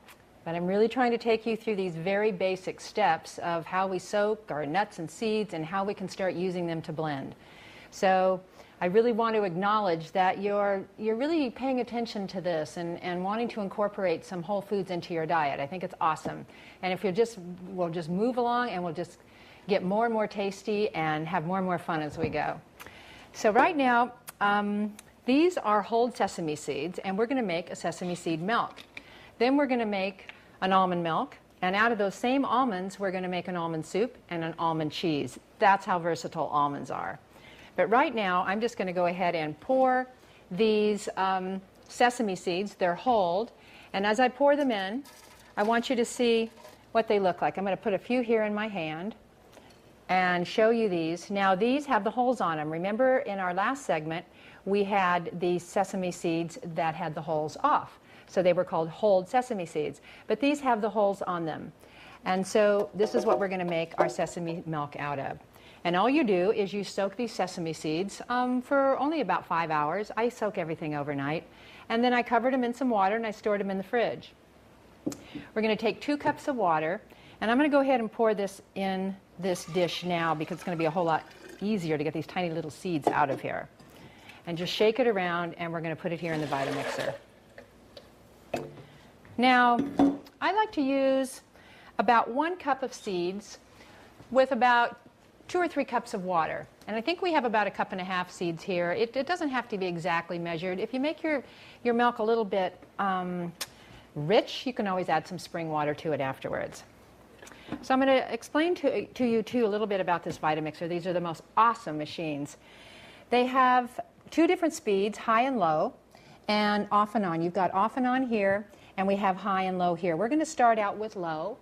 Speaker 1: but I'm really trying to take you through these very basic steps of how we soak our nuts and seeds and how we can start using them to blend. So
Speaker 3: I really want to acknowledge that you're really paying attention to this and wanting to incorporate some whole foods into your diet. I think it's awesome. And if we'll just move along and we'll just get more and more tasty and have more and more fun as we go. So right now, these are whole sesame seeds, and we're going to make a sesame seed milk. Then we're going to make an almond milk, and out of those same almonds, we're going to make an almond soup and an almond cheese. That's how versatile almonds are. But right now, I'm just going to go ahead and pour these sesame seeds. They're whole. And as I pour them in, I want you to see what they look like. I'm going to put a few here in my hand and show you these. Now, these have the holes on them. Remember, in our last segment, we had these sesame seeds that had the holes off. So they were called whole sesame seeds. But these have the holes on them. And so this is what we're going to make our sesame milk out of. And all you do is you soak these sesame seeds for only about 5 hours. I soak everything overnight. And then I covered them in some water and I stored them in the fridge. We're going to take 2 cups of water. And I'm going to go ahead and pour this in this dish now because it's going to be a whole lot easier to get these tiny little seeds out of here. And just shake it around, and we're going to put it here in the Vitamixer. Now, I like to use about 1 cup of seeds with about 2 or 3 cups of water. And I think we have about 1.5 cups seeds here. It doesn't have to be exactly measured. If you make your milk a little bit rich, you can always add some spring water to it afterwards. So I'm going to explain to you, too, a little bit about this Vitamixer. These are the most awesome machines. They have 2 different speeds, high and low, and off and on. You've got off and on here, and we have high and low here. We're going to start out with low,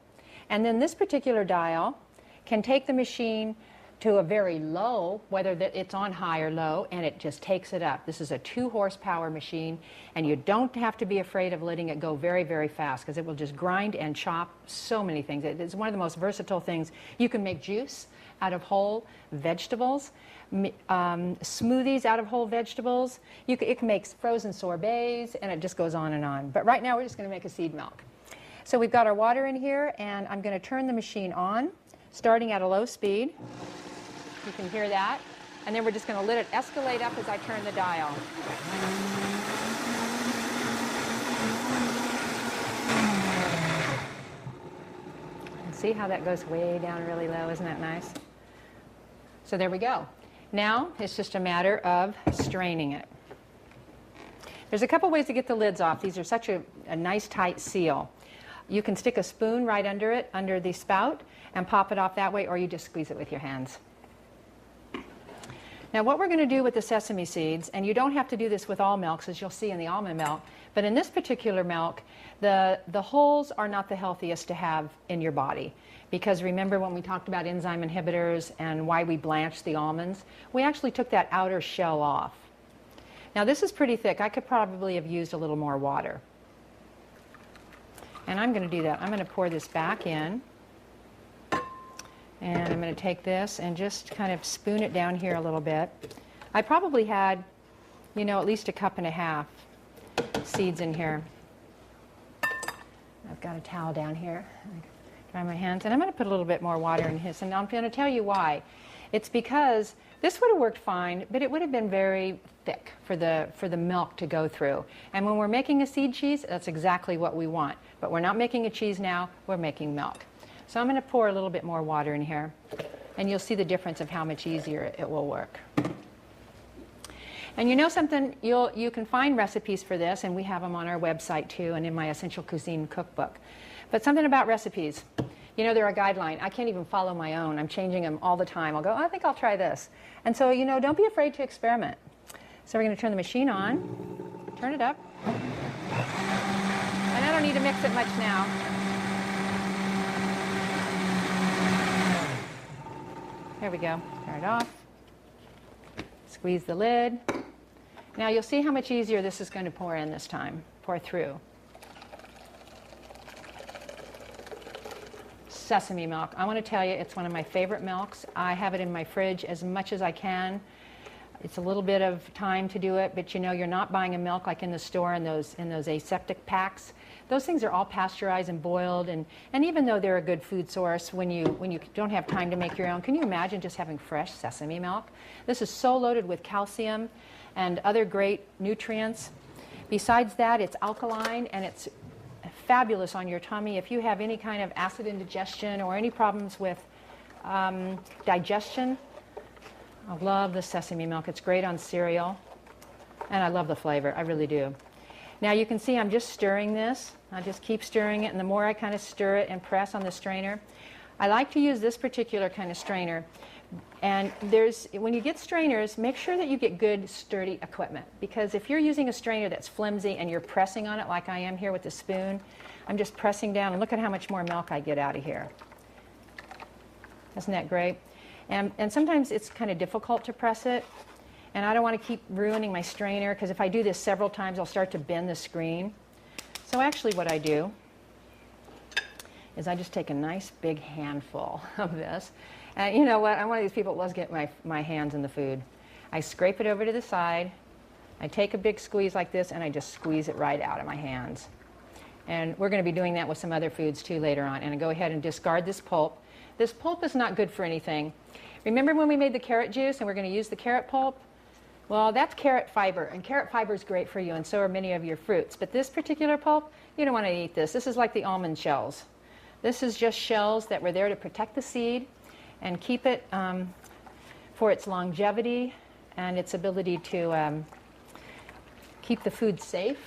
Speaker 3: and then this particular dial can take the machine to a very low, whether it's on high or low, and it just takes it up. This is a 2 horsepower machine, and you don't have to be afraid of letting it go very, very fast because it will just grind and chop so many things. It's one of the most versatile things. You can make juice out of whole vegetables, smoothies out of whole vegetables. It can make frozen sorbets, and it just goes on and on. But right now, we're just going to make a seed milk. So we've got our water in here, and I'm going to turn the machine on, starting at a low speed. You can hear that. And then we're just going to let it escalate up as I turn the dial. And see how that goes way down really low? Isn't that nice? So there we go. Now it's just a matter of straining it. There's a couple ways to get the lids off. These are such a nice tight seal. You can stick a spoon right under it, under the spout, and pop it off that way, or you just squeeze it with your hands. Now what we're going to do with the sesame seeds, and you don't have to do this with all milks, as you'll see in the almond milk, but in this particular milk, the holes are not the healthiest to have in your body. Because remember when we talked about enzyme inhibitors and why we blanch the almonds, we actually took that outer shell off. Now this is pretty thick. I could probably have used a little more water. And I'm going to do that. I'm going to pour this back in. And I'm going to take this and just kind of spoon it down here a little bit. I probably had, at least 1.5 cups seeds in here. I've got a towel down here. Dry my hands. And I'm going to put a little bit more water in his. And I'm going to tell you why. It's because this would have worked fine, but it would have been very thick for the milk to go through. And when we're making a seed cheese, that's exactly what we want. But we're not making a cheese now, we're making milk. So I'm going to pour a little bit more water in here, and you'll see the difference of how much easier it will work. And you know something, you can find recipes for this, and we have them on our website too, and in my Essential Cuisine cookbook. But something about recipes. They're a guideline. I can't even follow my own. I'm changing them all the time. I'll go, I think I'll try this. And so, don't be afraid to experiment. So we're going to turn the machine on, turn it up. And I don't need to mix it much now. There we go. Turn it off. Squeeze the lid. Now you'll see how much easier this is going to pour in this time. Pour through. Sesame milk. I want to tell you, it's one of my favorite milks. I have it in my fridge as much as I can. It's a little bit of time to do it, but you know, you're not buying a milk like in the store in those aseptic packs. Those things are all pasteurized and boiled, and even though they're a good food source when you don't have time to make your own, can you imagine just having fresh sesame milk? This is so loaded with calcium and other great nutrients. Besides that, it's alkaline and it's fabulous on your tummy. If you have any kind of acid indigestion or any problems with digestion, I love the sesame milk. It's great on cereal, and I love the flavor. I really do. Now you can see I'm just stirring this. I just keep stirring it, and the more I kind of stir it and press on the strainer. I like to use this particular kind of strainer. And when you get strainers, make sure that you get good, sturdy equipment. Because if you're using a strainer that's flimsy and you're pressing on it like I am here with the spoon, I'm just pressing down, and look at how much more milk I get out of here. Isn't that great? And sometimes it's kind of difficult to press it, and I don't want to keep ruining my strainer, because if I do this several times, I'll start to bend the screen. So actually what I do is I just take a nice big handful of this. And you know what? I'm one of these people that loves getting my hands in the food. I scrape it over to the side. I take a big squeeze like this, and I just squeeze it right out of my hands. And we're going to be doing that with some other foods too later on. And I go ahead and discard this pulp. This pulp is not good for anything. Remember when we made the carrot juice and we're going to use the carrot pulp? Well, that's carrot fiber, and carrot fiber is great for you, and so are many of your fruits. But this particular pulp, you don't want to eat this. This is like the almond shells. This is just shells that were there to protect the seed and keep it for its longevity and its ability to keep the food safe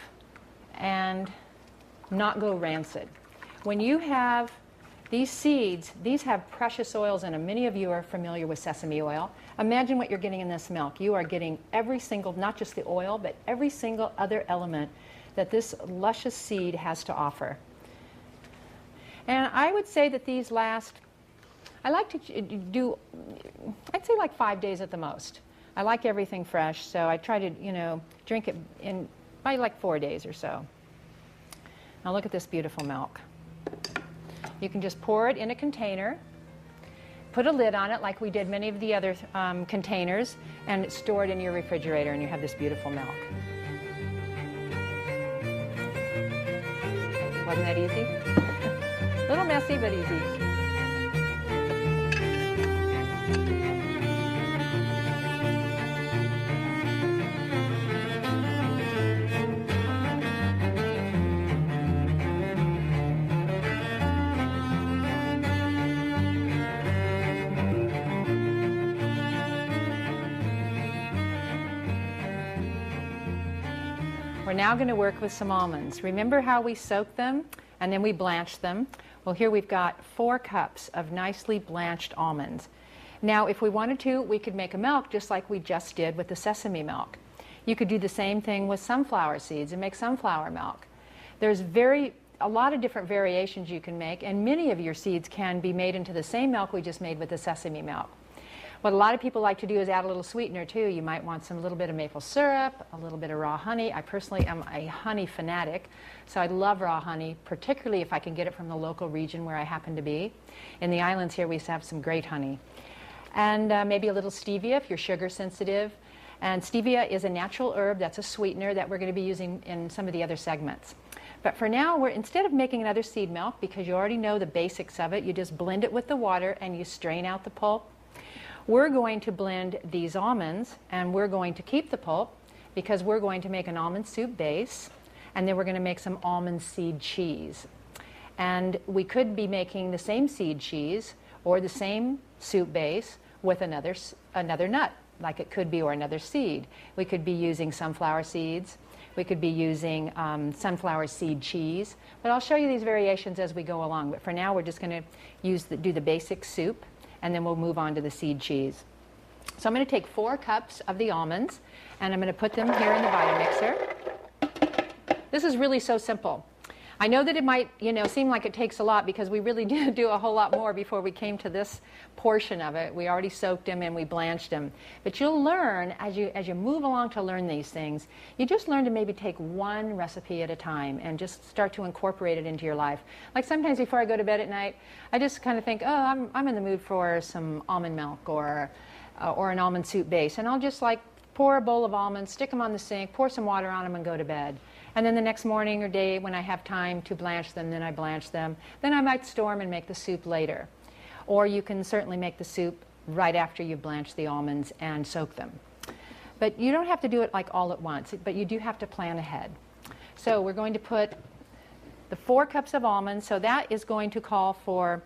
Speaker 3: and not go rancid. When you have these seeds, these have precious oils in them. Many of you are familiar with sesame oil. Imagine what you're getting in this milk. You are getting every single, not just the oil, but every single other element that this luscious seed has to offer. And I would say that these last, I like to do, I'd say like 5 days at the most. I like everything fresh, so I try to, drink it in by like 4 days or so. Now look at this beautiful milk. You can just pour it in a container, put a lid on it like we did many of the other containers, and store it in your refrigerator, and you have this beautiful milk. Wasn't that easy? A little messy, but easy. We're now going to work with some almonds. Remember how we soaked them and then we blanched them? Well, here we've got 4 cups of nicely blanched almonds. Now, if we wanted to, we could make a milk just like we just did with the sesame milk. You could do the same thing with sunflower seeds and make sunflower milk. There's a lot of different variations you can make, and many of your seeds can be made into the same milk we just made with the sesame milk. What a lot of people like to do is add a little sweetener too. You might want a little bit of maple syrup, a little bit of raw honey. I personally am a honey fanatic, so I love raw honey, particularly if I can get it from the local region where I happen to be. In the islands here, we have some great honey. And maybe a little stevia if you're sugar sensitive. And stevia is a natural herb that's a sweetener that we're going to be using in some of the other segments. But for now, instead of making another seed milk, because you already know the basics of it, you just blend it with the water and you strain out the pulp. We're going to blend these almonds, and we're going to keep the pulp because we're going to make an almond soup base, and then we're going to make some almond seed cheese. And we could be making the same seed cheese or the same soup base with another nut, like it could be, or another seed. We could be using sunflower seeds. We could be using sunflower seed cheese. But I'll show you these variations as we go along. But for now, we're just going to do the basic soup, and then we'll move on to the seed cheese. So I'm going to take 4 cups of the almonds, and I'm going to put them here in the Vitamixer. This is really so simple. I know that it might, seem like it takes a lot, because we really did do a whole lot more before we came to this portion of it. We already soaked them and we blanched them. But you'll learn, as you move along to learn these things, you just learn to maybe take one recipe at a time and just start to incorporate it into your life. Like sometimes before I go to bed at night, I just kind of think, oh, I'm in the mood for some almond milk or an almond soup base. And I'll just like pour a bowl of almonds, stick them on the sink, pour some water on them, and go to bed. And then the next morning or day when I have time to blanch them, then I blanch them. Then I might store them and make the soup later. Or you can certainly make the soup right after you blanch the almonds and soak them. But you don't have to do it like all at once, but you do have to plan ahead. So we're going to put the 4 cups of almonds, so that is going to call for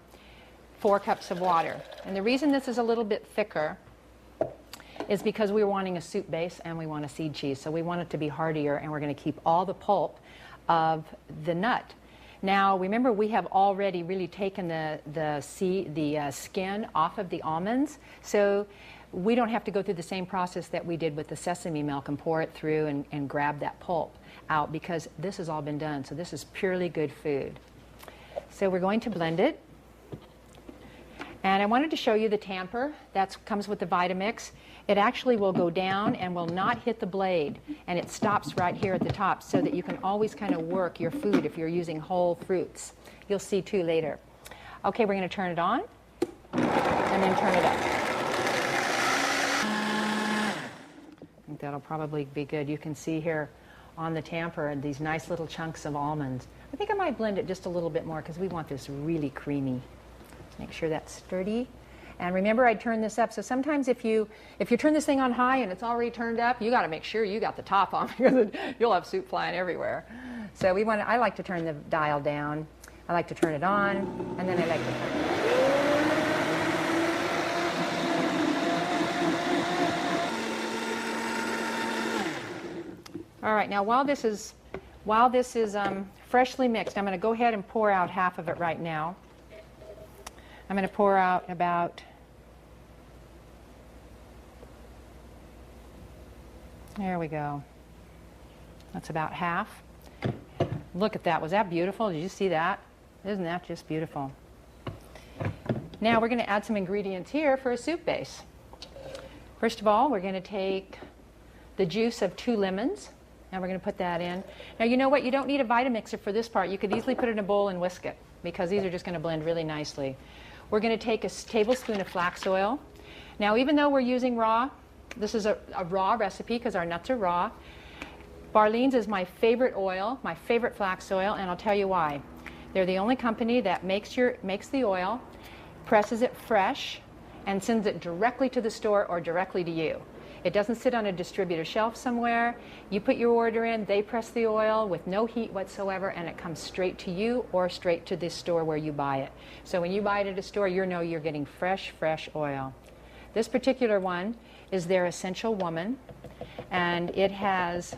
Speaker 3: 4 cups of water. And the reason this is a little bit thicker is because we're wanting a soup base and we want a seed cheese. So we want it to be heartier, and we're going to keep all the pulp of the nut. Now, remember, we have already really taken the skin off of the almonds, so we don't have to go through the same process that we did with the sesame milk and pour it through and grab that pulp out, because this has all been done. So this is purely good food. So we're going to blend it. And I wanted to show you the tamper that comes with the Vitamix. It actually will go down and will not hit the blade, and it stops right here at the top so that you can always kind of work your food if you're using whole fruits. You'll see too later. Okay, we're going to turn it on and then turn it up. I think that'll probably be good. You can see here on the tamper these nice little chunks of almonds. I think I might blend it just a little bit more because we want this really creamy. Make sure that's sturdy. And remember, I turned this up. So sometimes if you turn this thing on high and it's already turned up, you got to make sure you got the top on because you'll have soup flying everywhere. So I like to turn the dial down. I like to turn it on, and then I like to turn it on. All right, now while this is freshly mixed, I'm going to go ahead and pour out half of it right now. I'm going to pour out about, there we go. That's about half. Look at that. Was that beautiful? Did you see that? Isn't that just beautiful? Now we're going to add some ingredients here for a soup base. First of all, we're going to take the juice of 2 lemons, and we're going to put that in. Now, you know what? You don't need a Vitamixer for this part. You could easily put it in a bowl and whisk it, because these are just going to blend really nicely. We're going to take a tablespoon of flax oil. Now, even though we're using raw, this is a raw recipe because our nuts are raw. Barlean's is my favorite oil, my favorite flax oil, and I'll tell you why. They're the only company that makes the oil, presses it fresh, and sends it directly to the store or directly to you. It doesn't sit on a distributor shelf somewhere. You put your order in, they press the oil with no heat whatsoever, and it comes straight to you or straight to the store where you buy it. So when you buy it at a store, you know you're getting fresh oil. This particular one is their Essential Woman, and it has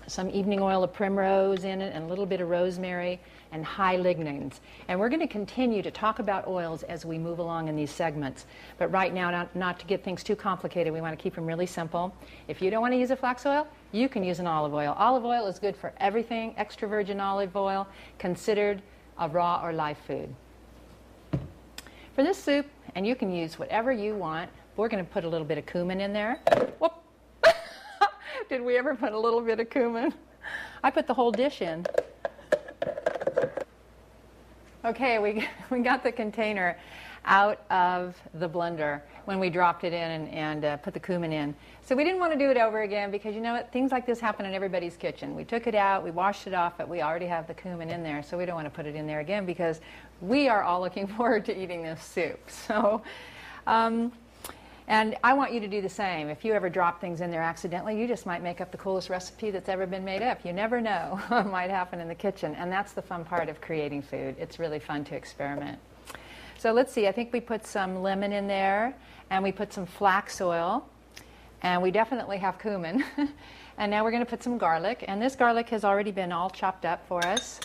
Speaker 3: some evening oil of primrose in it and a little bit of rosemary and high lignans. And we're going to continue to talk about oils as we move along in these segments. But right now, not to get things too complicated, we want to keep them really simple. If you don't want to use a flax oil, you can use an olive oil. Olive oil is good for everything. Extra virgin olive oil, considered a raw or live food. For this soup, and you can use whatever you want, we're going to put a little bit of cumin in there. Whoop! Did we ever put a little bit of cumin? I put the whole dish in. Okay, we got the container out of the blender when we dropped it in and put the cumin in. So we didn't want to do it over again because, you know what, things like this happen in everybody's kitchen. We took it out, we washed it off, but we already have the cumin in there, so we don't want to put it in there again because we are all looking forward to eating this soup. So, and I want you to do the same. If you ever drop things in there accidentally, you just might make up the coolest recipe that's ever been made up. You never know what might happen in the kitchen, and that's the fun part of creating food. It's really fun to experiment. So let's see, I think we put some lemon in there, and we put some flax oil, and we definitely have cumin. And now we're going to put some garlic, and this garlic has already been all chopped up for us.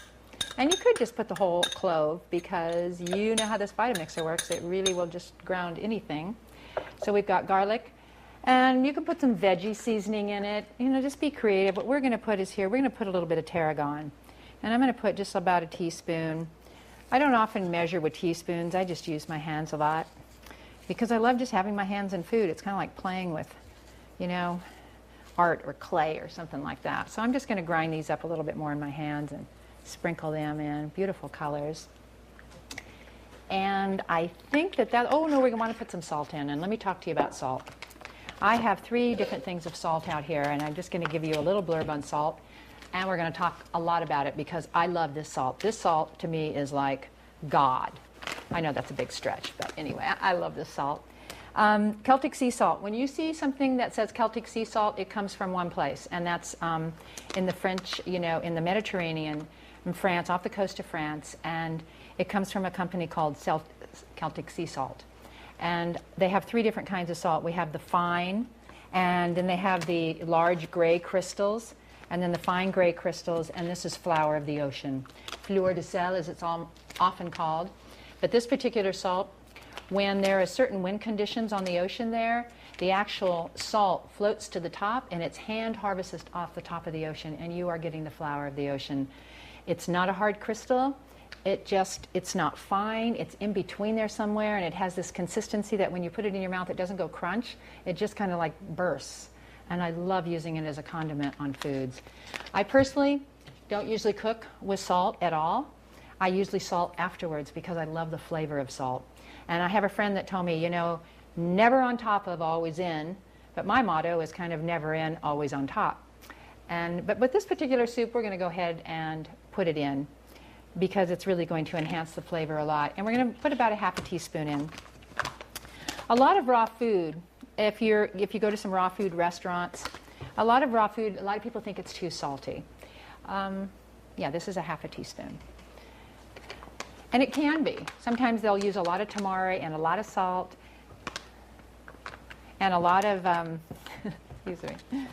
Speaker 3: And you could just put the whole clove because you know how this Vitamixer works. It really will just ground anything. So we've got garlic, and you can put some veggie seasoning in it. You know, just be creative. What we're going to put is here, we're going to put a little bit of tarragon. And I'm going to put just about a teaspoon. I don't often measure with teaspoons. I just use my hands a lot because I love just having my hands in food. It's kind of like playing with, you know, art or clay or something like that. So I'm just going to grind these up a little bit more in my hands and sprinkle them in. Beautiful colors. And I think oh no, we're going to want to put some salt in, and let me talk to you about salt. I have 3 different things of salt out here, and I'm just going to give you a little blurb on salt, and we're going to talk a lot about it because I love this salt. This salt to me is like God. I know that's a big stretch, but anyway, I love this salt. Celtic sea salt. When you see something that says Celtic sea salt, it comes from one place, and that's in the French, in the Mediterranean, in France, off the coast of France, and it comes from a company called Celtic sea salt. And they have 3 different kinds of salt. We have the fine, and then they have the large gray crystals, and then the fine gray crystals, and this is flower of the ocean. Fleur de sel, as it's often called. But this particular salt, when there are certain wind conditions on the ocean there, the actual salt floats to the top, and it's hand harvested off the top of the ocean, and you are getting the flower of the ocean. It's not a hard crystal. It's not fine. It's in between there somewhere, and it has this consistency that when you put it in your mouth, it doesn't go crunch. It just kind of like bursts. And I love using it as a condiment on foods. I personally don't usually cook with salt at all. I usually salt afterwards because I love the flavor of salt. And I have a friend that told me, never on top of, always in. But my motto is kind of never in, always on top. But with this particular soup, we're going to go ahead and put it in, because it's really going to enhance the flavor a lot. And we're going to put about a half a teaspoon in. A lot of raw food, if you go to some raw food restaurants, a lot of people think it's too salty. Yeah, this is a half a teaspoon. And it can be. Sometimes they'll use a lot of tamari and a lot of salt and a lot of, excuse me,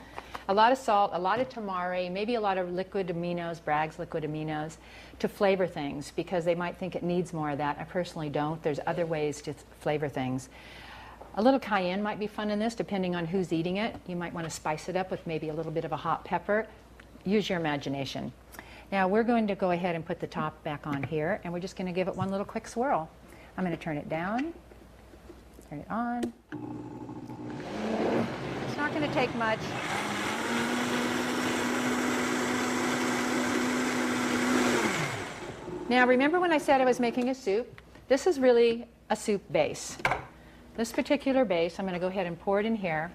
Speaker 3: a lot of salt, a lot of tamari, maybe a lot of liquid aminos, Bragg's liquid aminos, to flavor things, because they might think it needs more of that. I personally don't. There's other ways to flavor things. A little cayenne might be fun in this, depending on who's eating it. You might want to spice it up with maybe a little bit of a hot pepper. Use your imagination. Now we're going to go ahead and put the top back on here, and we're just going to give it one little quick swirl. I'm going to turn it down, turn it on. It's not going to take much. Now remember when I said I was making a soup? This is really a soup base. This particular base, I'm going to go ahead and pour it in here.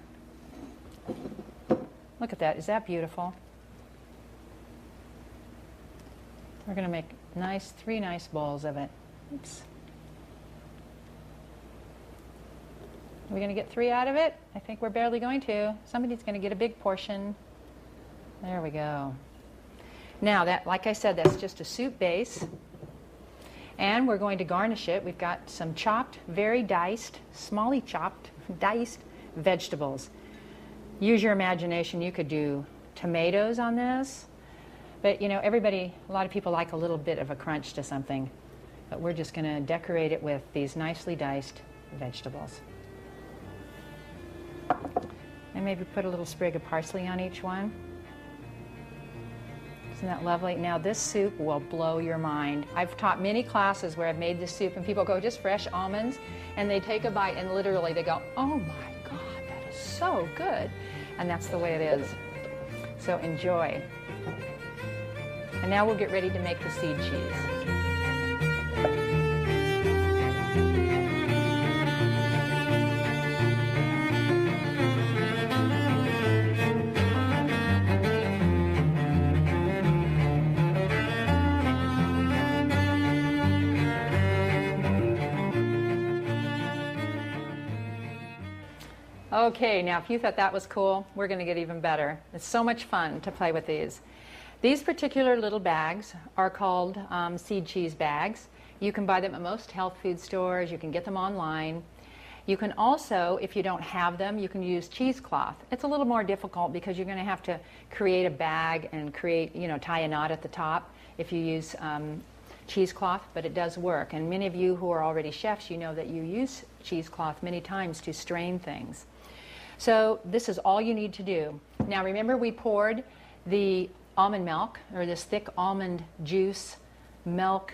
Speaker 3: Look at that. Is that beautiful? We're going to make 3 nice bowls of it. Oops. Are we going to get 3 out of it? I think we're barely going to. Somebody's going to get a big portion. There we go. Now, that, like I said, that's just a soup base. And we're going to garnish it. We've got some chopped, very diced, smally chopped, diced vegetables. Use your imagination. You could do tomatoes on this. But, a lot of people like a little bit of a crunch to something. But we're just going to decorate it with these nicely diced vegetables. And maybe put a little sprig of parsley on each one. Isn't that lovely? Now this soup will blow your mind. I've taught many classes where I've made this soup and people go, just fresh almonds, and they take a bite and literally they go, oh my God, that is so good. And that's the way it is. So enjoy. And now we'll get ready to make the seed cheese. Okay, now if you thought that was cool, we're going to get even better. It's so much fun to play with these. These particular little bags are called seed cheese bags. You can buy them at most health food stores. You can get them online. You can also, if you don't have them, you can use cheesecloth. It's a little more difficult because you're going to have to create a bag and tie a knot at the top if you use cheesecloth, but it does work. And many of you who are already chefs, you know that you use cheesecloth many times to strain things. So this is all you need to do. Now remember, we poured the almond milk, or this thick almond juice milk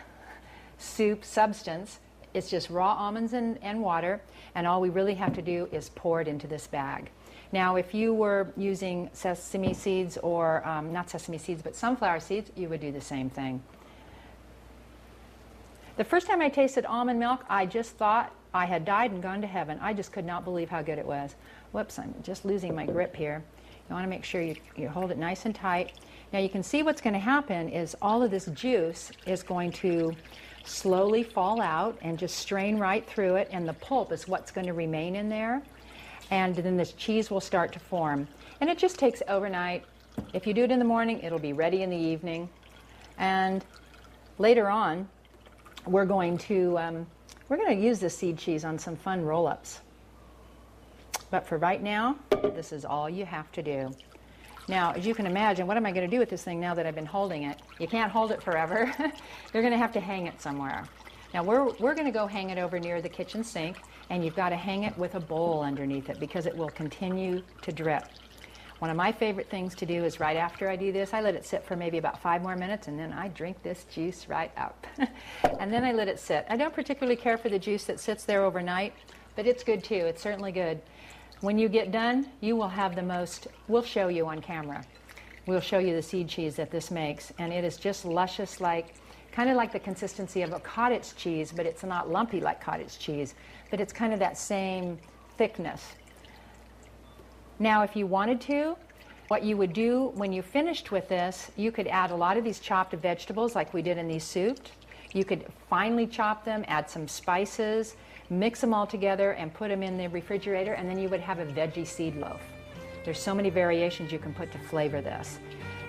Speaker 3: soup substance. It's just raw almonds and water, and all we really have to do is pour it into this bag. Now if you were using sesame seeds, or not sesame seeds, but sunflower seeds, you would do the same thing. The first time I tasted almond milk, I just thought I had died and gone to heaven. I just could not believe how good it was. Whoops, I'm just losing my grip here. You want to make sure you hold it nice and tight. Now you can see what's going to happen is all of this juice is going to slowly fall out and just strain right through it, and the pulp is what's going to remain in there. And then this cheese will start to form. And it just takes overnight. If you do it in the morning, it'll be ready in the evening. And later on, we're going to use this seed cheese on some fun roll-ups. But for right now, this is all you have to do. Now, as you can imagine, what am I going to do with this thing now that I've been holding it? You can't hold it forever. You're going to have to hang it somewhere. Now, we're going to go hang it over near the kitchen sink, and you've got to hang it with a bowl underneath it because it will continue to drip. One of my favorite things to do is right after I do this, I let it sit for maybe about 5 more minutes, and then I drink this juice right up. And then I let it sit. I don't particularly care for the juice that sits there overnight, but it's good too. It's certainly good. When you get done, you will have the most, we'll show you on camera. We'll show you the seed cheese that this makes, and it is just luscious, kind of like the consistency of a cottage cheese, but it's not lumpy like cottage cheese, but it's kind of that same thickness. Now, if you wanted to, what you would do when you finished with this, you could add a lot of these chopped vegetables like we did in these soups. You could finely chop them, add some spices, mix them all together and put them in the refrigerator, and then you would have a veggie seed loaf. There's so many variations you can put to flavor this.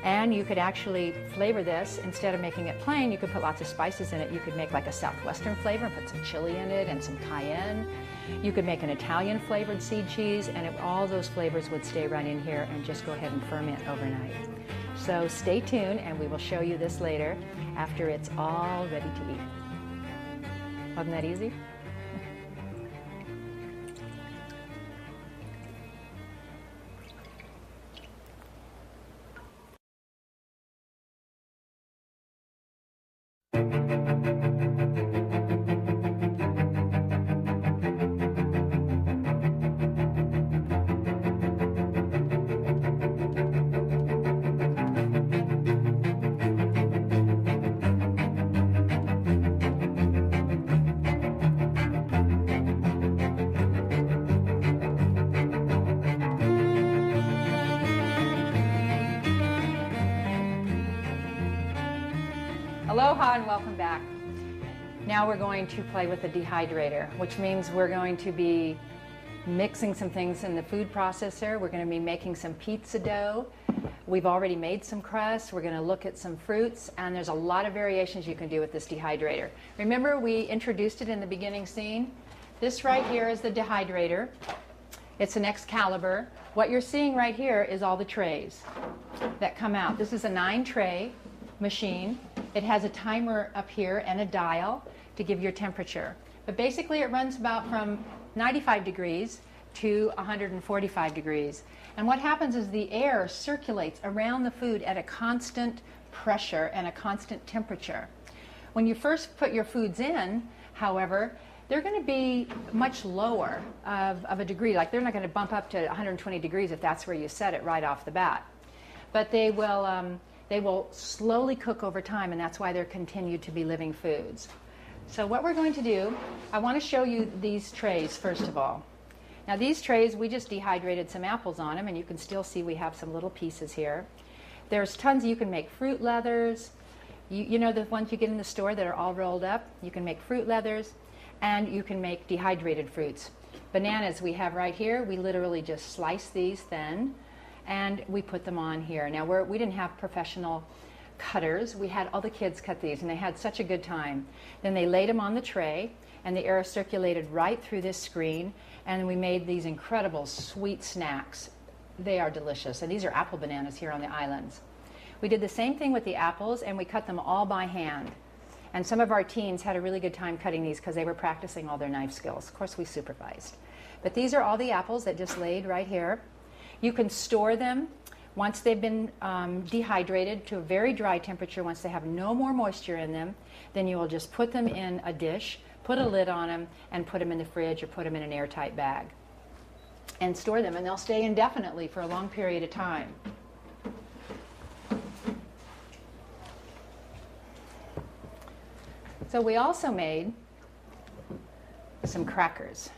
Speaker 3: And you could actually flavor this, instead of making it plain, you could put lots of spices in it. You could make like a southwestern flavor and put some chili in it and some cayenne. You could make an Italian flavored seed cheese, and all those flavors would stay right in here and just go ahead and ferment overnight. So stay tuned, and we will show you this later after it's all ready to eat. Wasn't that easy? Aloha and welcome back. Now we're going to play with the dehydrator, which means we're going to be mixing some things in the food processor. We're going to be making some pizza dough. We've already made some crust. We're going to look at some fruits, and there's a lot of variations you can do with this dehydrator. Remember, we introduced it in the beginning scene. This right here is the dehydrator. It's an Excalibur. What you're seeing right here is all the trays that come out. This is a 9-tray machine. It has a timer up here and a dial to give your temperature. But basically it runs about from 95 degrees to 145 degrees. And what happens is the air circulates around the food at a constant pressure and a constant temperature. When you first put your foods in, however, they're going to be much lower of a degree. Like they're not going to bump up to 120 degrees if that's where you set it right off the bat. But they will slowly cook over time, and that's why they're continued to be living foods. So what we're going to do, I want to show you these trays first of all. Now these trays, we just dehydrated some apples on them, and you can still see we have some little pieces here. There's tons, you can make fruit leathers. You know the ones you get in the store that are all rolled up? You can make fruit leathers, and you can make dehydrated fruits. Bananas we have right here, we literally just slice these thin, and we put them on here. Now we didn't have professional cutters. We had all the kids cut these, and they had such a good time. Then they laid them on the tray, and the air circulated right through this screen, and we made these incredible sweet snacks. They are delicious, and these are apple bananas here on the islands. We did the same thing with the apples, and we cut them all by hand. And some of our teens had a really good time cutting these because they were practicing all their knife skills. Of course, we supervised. But these are all the apples that just laid right here. You can store them once they've been dehydrated to a very dry temperature. Once they have no more moisture in them, then you will just put them in a dish, put a lid on them, and put them in the fridge or put them in an airtight bag and store them, and they'll stay indefinitely for a long period of time. So we also made some crackers.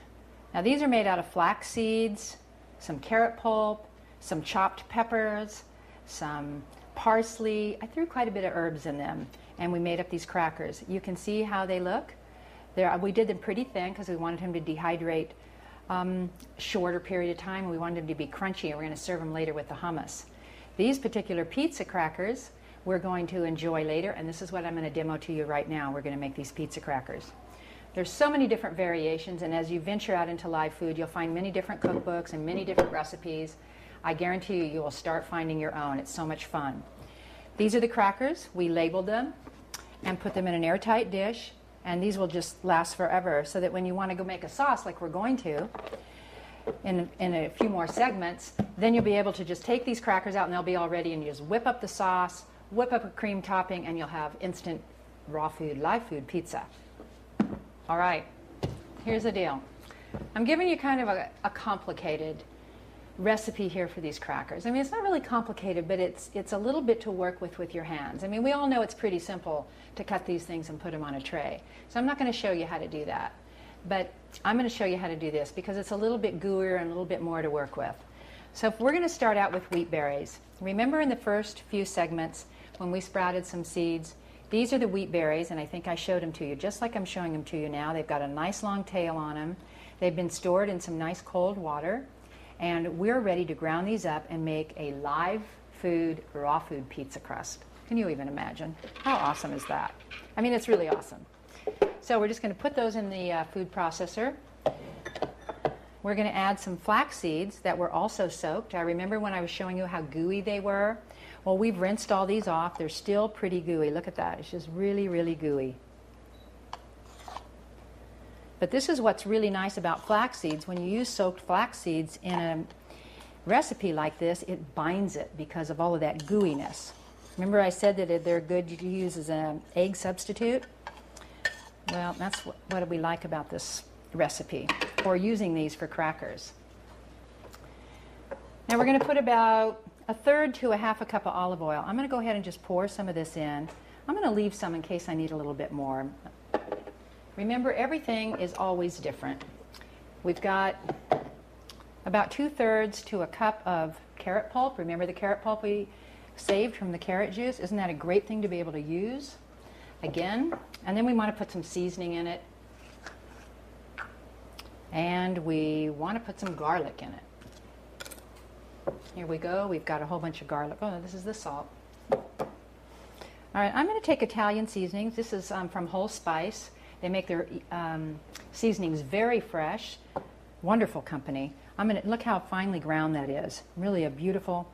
Speaker 3: Now these are made out of flax seeds, some carrot pulp, some chopped peppers, some parsley. I threw quite a bit of herbs in them, and we made up these crackers. You can see how they look. We did them pretty thin because we wanted them to dehydrate shorter period of time, and we wanted them to be crunchy, and we're going to serve them later with the hummus. These particular pizza crackers we're going to enjoy later, and this is what I'm going to demo to you right now. We're going to make these pizza crackers. There's so many different variations, and as you venture out into live food, you'll find many different cookbooks and many different recipes. I guarantee you, you will start finding your own. It's so much fun. These are the crackers. We labeled them and put them in an airtight dish, and these will just last forever, so that when you want to go make a sauce like we're going to in a few more segments, then you'll be able to just take these crackers out and they'll be all ready, and you just whip up the sauce, whip up a cream topping, and you'll have instant raw food, live food pizza. All right, here's the deal. I'm giving you kind of a complicated recipe here for these crackers. I mean, it's not really complicated, but it's a little bit to work with your hands. I mean, we all know it's pretty simple to cut these things and put them on a tray. So I'm not going to show you how to do that. But I'm going to show you how to do this because it's a little bit gooier and a little bit more to work with. So if we're going to start out with wheat berries. Remember in the first few segments when we sprouted some seeds, these are the wheat berries, and I think I showed them to you just like I'm showing them to you now. They've got a nice long tail on them. They've been stored in some nice cold water, and we're ready to ground these up and make a live food, raw food pizza crust. Can you even imagine? How awesome is that? I mean, it's really awesome. So we're just going to put those in the food processor. We're going to add some flax seeds that were also soaked. I remember when I was showing you how gooey they were. Well, we've rinsed all these off. They're still pretty gooey. Look at that. It's just really, really gooey. But this is what's really nice about flax seeds. When you use soaked flax seeds in a recipe like this, it binds it because of all of that gooiness. Remember I said that they're good to use as an egg substitute? Well, that's what we like about this recipe, or using these for crackers. Now we're going to put about 1/3 to 1/2 cup of olive oil. I'm going to go ahead and just pour some of this in. I'm going to leave some in case I need a little bit more. Remember, everything is always different. We've got about 2/3 to 1 cup of carrot pulp. Remember the carrot pulp we saved from the carrot juice? Isn't that a great thing to be able to use? Again, and then we want to put some seasoning in it. And we want to put some garlic in it. Here we go. We've got a whole bunch of garlic. Oh, this is the salt. All right, I'm going to take Italian seasonings. This is from Whole Spice. They make their seasonings very fresh. Wonderful company. I'm going to look how finely ground that is. Really a beautiful,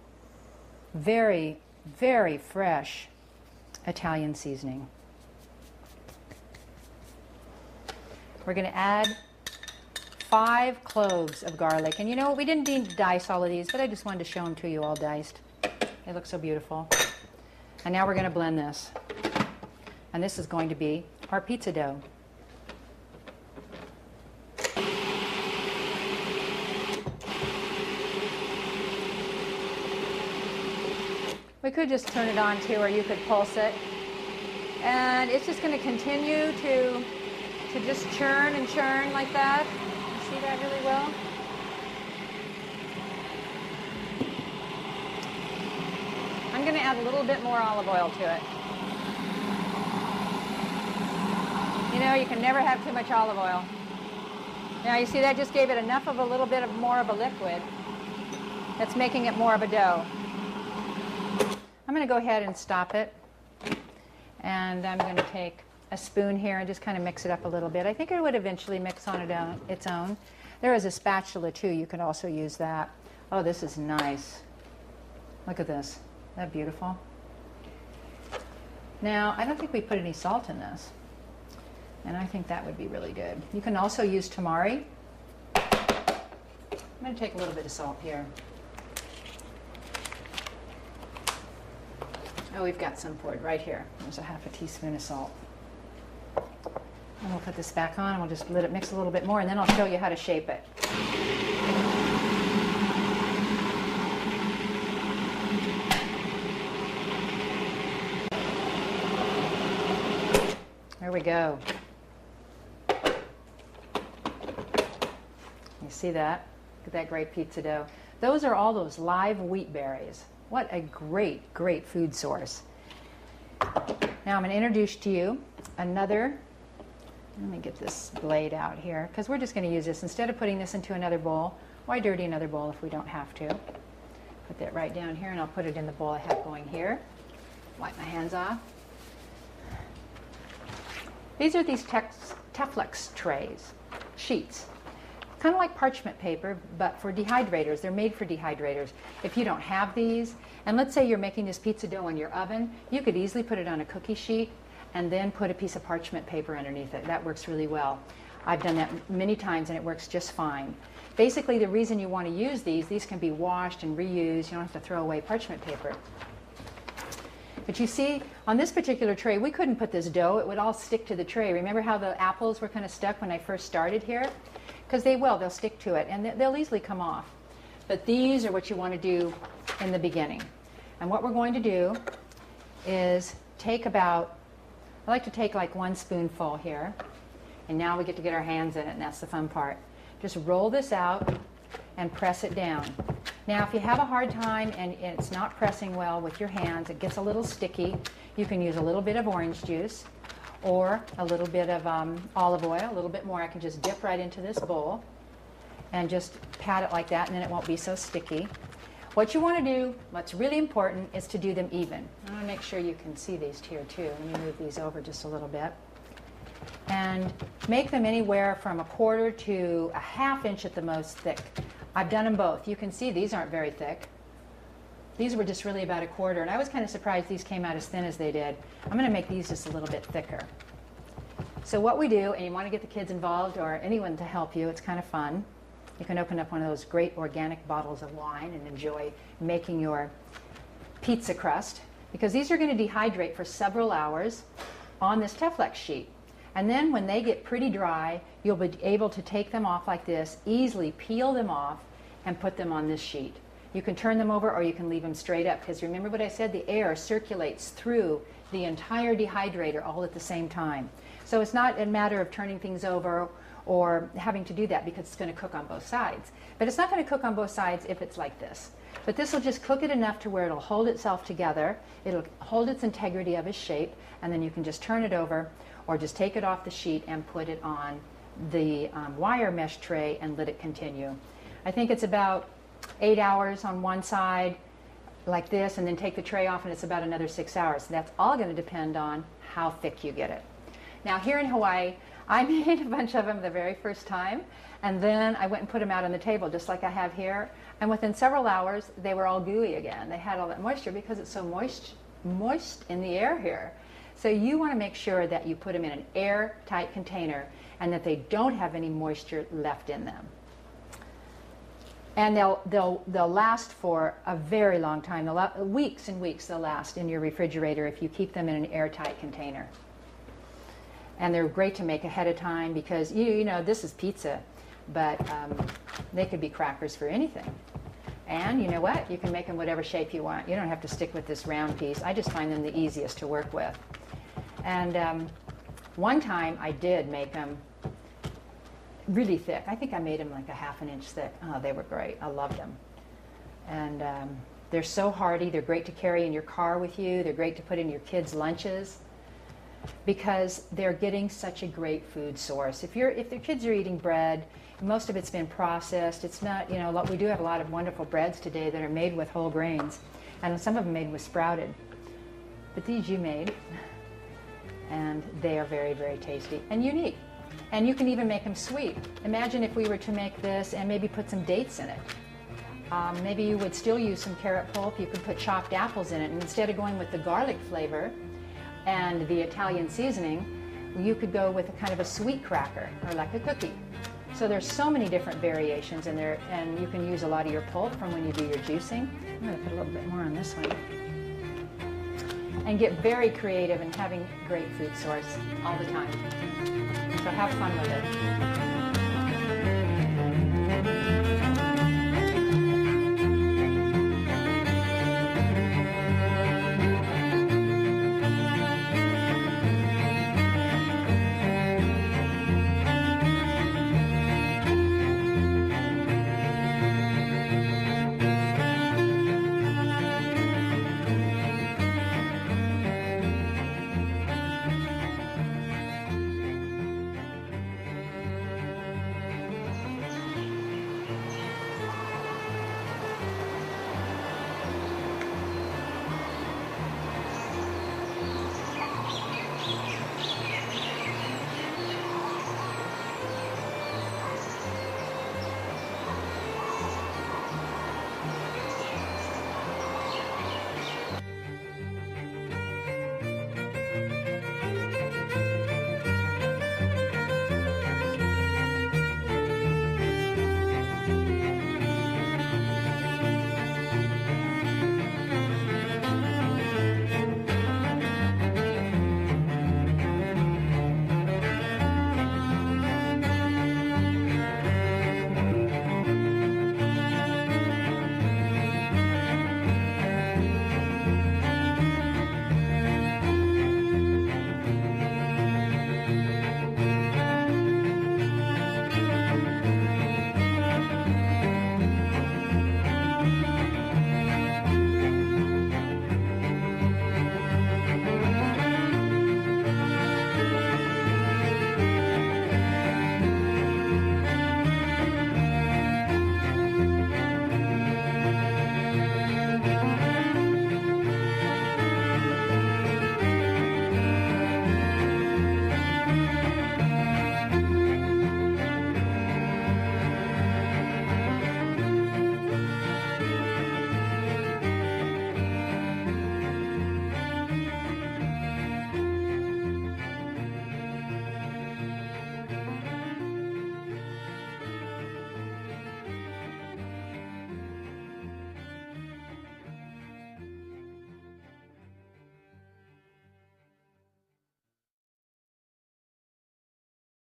Speaker 3: very, very fresh Italian seasoning. We're going to add 5 cloves of garlic. And you know what? We didn't need to dice all of these, but I just wanted to show them to you all diced. They look so beautiful. And now we're going to blend this. And this is going to be our pizza dough. We could just turn it on too, or you could pulse it. And it's just going to continue to just churn and churn like that. You see that really well? I'm going to add a little bit more olive oil to it. You know, you can never have too much olive oil. Now you see that just gave it enough of a little bit of more of a liquid that's making it more of a dough. I'm going to go ahead and stop it, and I'm going to take a spoon here and just kind of mix it up a little bit. I think it would eventually mix on its own. There is a spatula too. You could also use that. Oh, this is nice. Look at this. Isn't that beautiful? Now, I don't think we put any salt in this, and I think that would be really good. You can also use tamari. I'm going to take a little bit of salt here. Oh, we've got some poured right here. There's a 1/2 teaspoon of salt. And we'll put this back on, and we'll just let it mix a little bit more, and then I'll show you how to shape it. There we go. You see that? Look at that great pizza dough. Those are all those live wheat berries. What a great, great food source. Now I'm going to introduce to you another, let me get this blade out here, because we're just going to use this. Instead of putting this into another bowl, why dirty another bowl if we don't have to? Put that right down here, and I'll put it in the bowl I have going here. Wipe my hands off. These are these Teflex trays, sheets. Kind of like parchment paper, but for dehydrators. They're made for dehydrators. If you don't have these, and let's say you're making this pizza dough in your oven, you could easily put it on a cookie sheet and then put a piece of parchment paper underneath it. That works really well. I've done that many times and it works just fine. Basically, the reason you want to use these can be washed and reused. You don't have to throw away parchment paper. But you see, on this particular tray, we couldn't put this dough. It would all stick to the tray. Remember how the apples were kind of stuck when I first started here? Because they'll stick to it, and they'll easily come off. But these are what you want to do in the beginning. And what we're going to do is take about, I like to take like 1 spoonful here, and now we get to get our hands in it, and that's the fun part. Just roll this out and press it down. Now, if you have a hard time and it's not pressing well with your hands, it gets a little sticky, you can use a little bit of orange juice or a little bit of olive oil, a little bit more. I can just dip right into this bowl and just pat it like that, and then it won't be so sticky. What you want to do, what's really important, is to do them even. I want to make sure you can see these here too. Let me move these over just a little bit. And make them anywhere from 1/4 to 1/2 inch at the most thick. I've done them both. You can see these aren't very thick. These were just really about 1/4, and I was kind of surprised these came out as thin as they did. I'm going to make these just a little bit thicker. So what we do, and you want to get the kids involved or anyone to help you, it's kind of fun. You can open up one of those great organic bottles of wine and enjoy making your pizza crust, because these are going to dehydrate for several hours on this Teflex sheet. And then when they get pretty dry, you'll be able to take them off like this, easily peel them off and put them on this sheet. You can turn them over or you can leave them straight up, because remember what I said, the air circulates through the entire dehydrator all at the same time. So it's not a matter of turning things over or having to do that, because it's going to cook on both sides. But it's not going to cook on both sides if it's like this. But this will just cook it enough to where it'll hold itself together, it'll hold its integrity of its shape, and then you can just turn it over or just take it off the sheet and put it on the wire mesh tray and let it continue. I think it's about 8 hours on one side like this, and then take the tray off and it's about another 6 hours. That's all going to depend on how thick you get it. Now here in Hawaii, I made a bunch of them the very first time, and then I went and put them out on the table just like I have here, and within several hours they were all gooey again. They had all that moisture because it's so moist in the air here. So you want to make sure that you put them in an airtight container and that they don't have any moisture left in them. And they'll last for a very long time. Weeks and weeks they'll last in your refrigerator if you keep them in an airtight container. And they're great to make ahead of time, because you know this is pizza, but they could be crackers for anything. And you know what? You can make them whatever shape you want. You don't have to stick with this round piece. I just find them the easiest to work with. And one time I did make them really thick. I think I made them like 1/2 inch thick. Oh, they were great. I loved them. And they're so hardy. They're great to carry in your car with you. They're great to put in your kids' lunches, because they're getting such a great food source. If their kids are eating bread, most of it's been processed. It's not, you know, we do have a lot of wonderful breads today that are made with whole grains, and some of them made with sprouted. But these you made, and they are very, very tasty and unique. And you can even make them sweet. Imagine if we were to make this and maybe put some dates in it. Maybe you would still use some carrot pulp. You could put chopped apples in it, and instead of going with the garlic flavor and the Italian seasoning, you could go with a kind of a sweet cracker or like a cookie. So there's so many different variations in there, and you can use a lot of your pulp from when you do your juicing. I'm going to put a little bit more on this one. And get very creative in having great food source all the time. So have fun with it.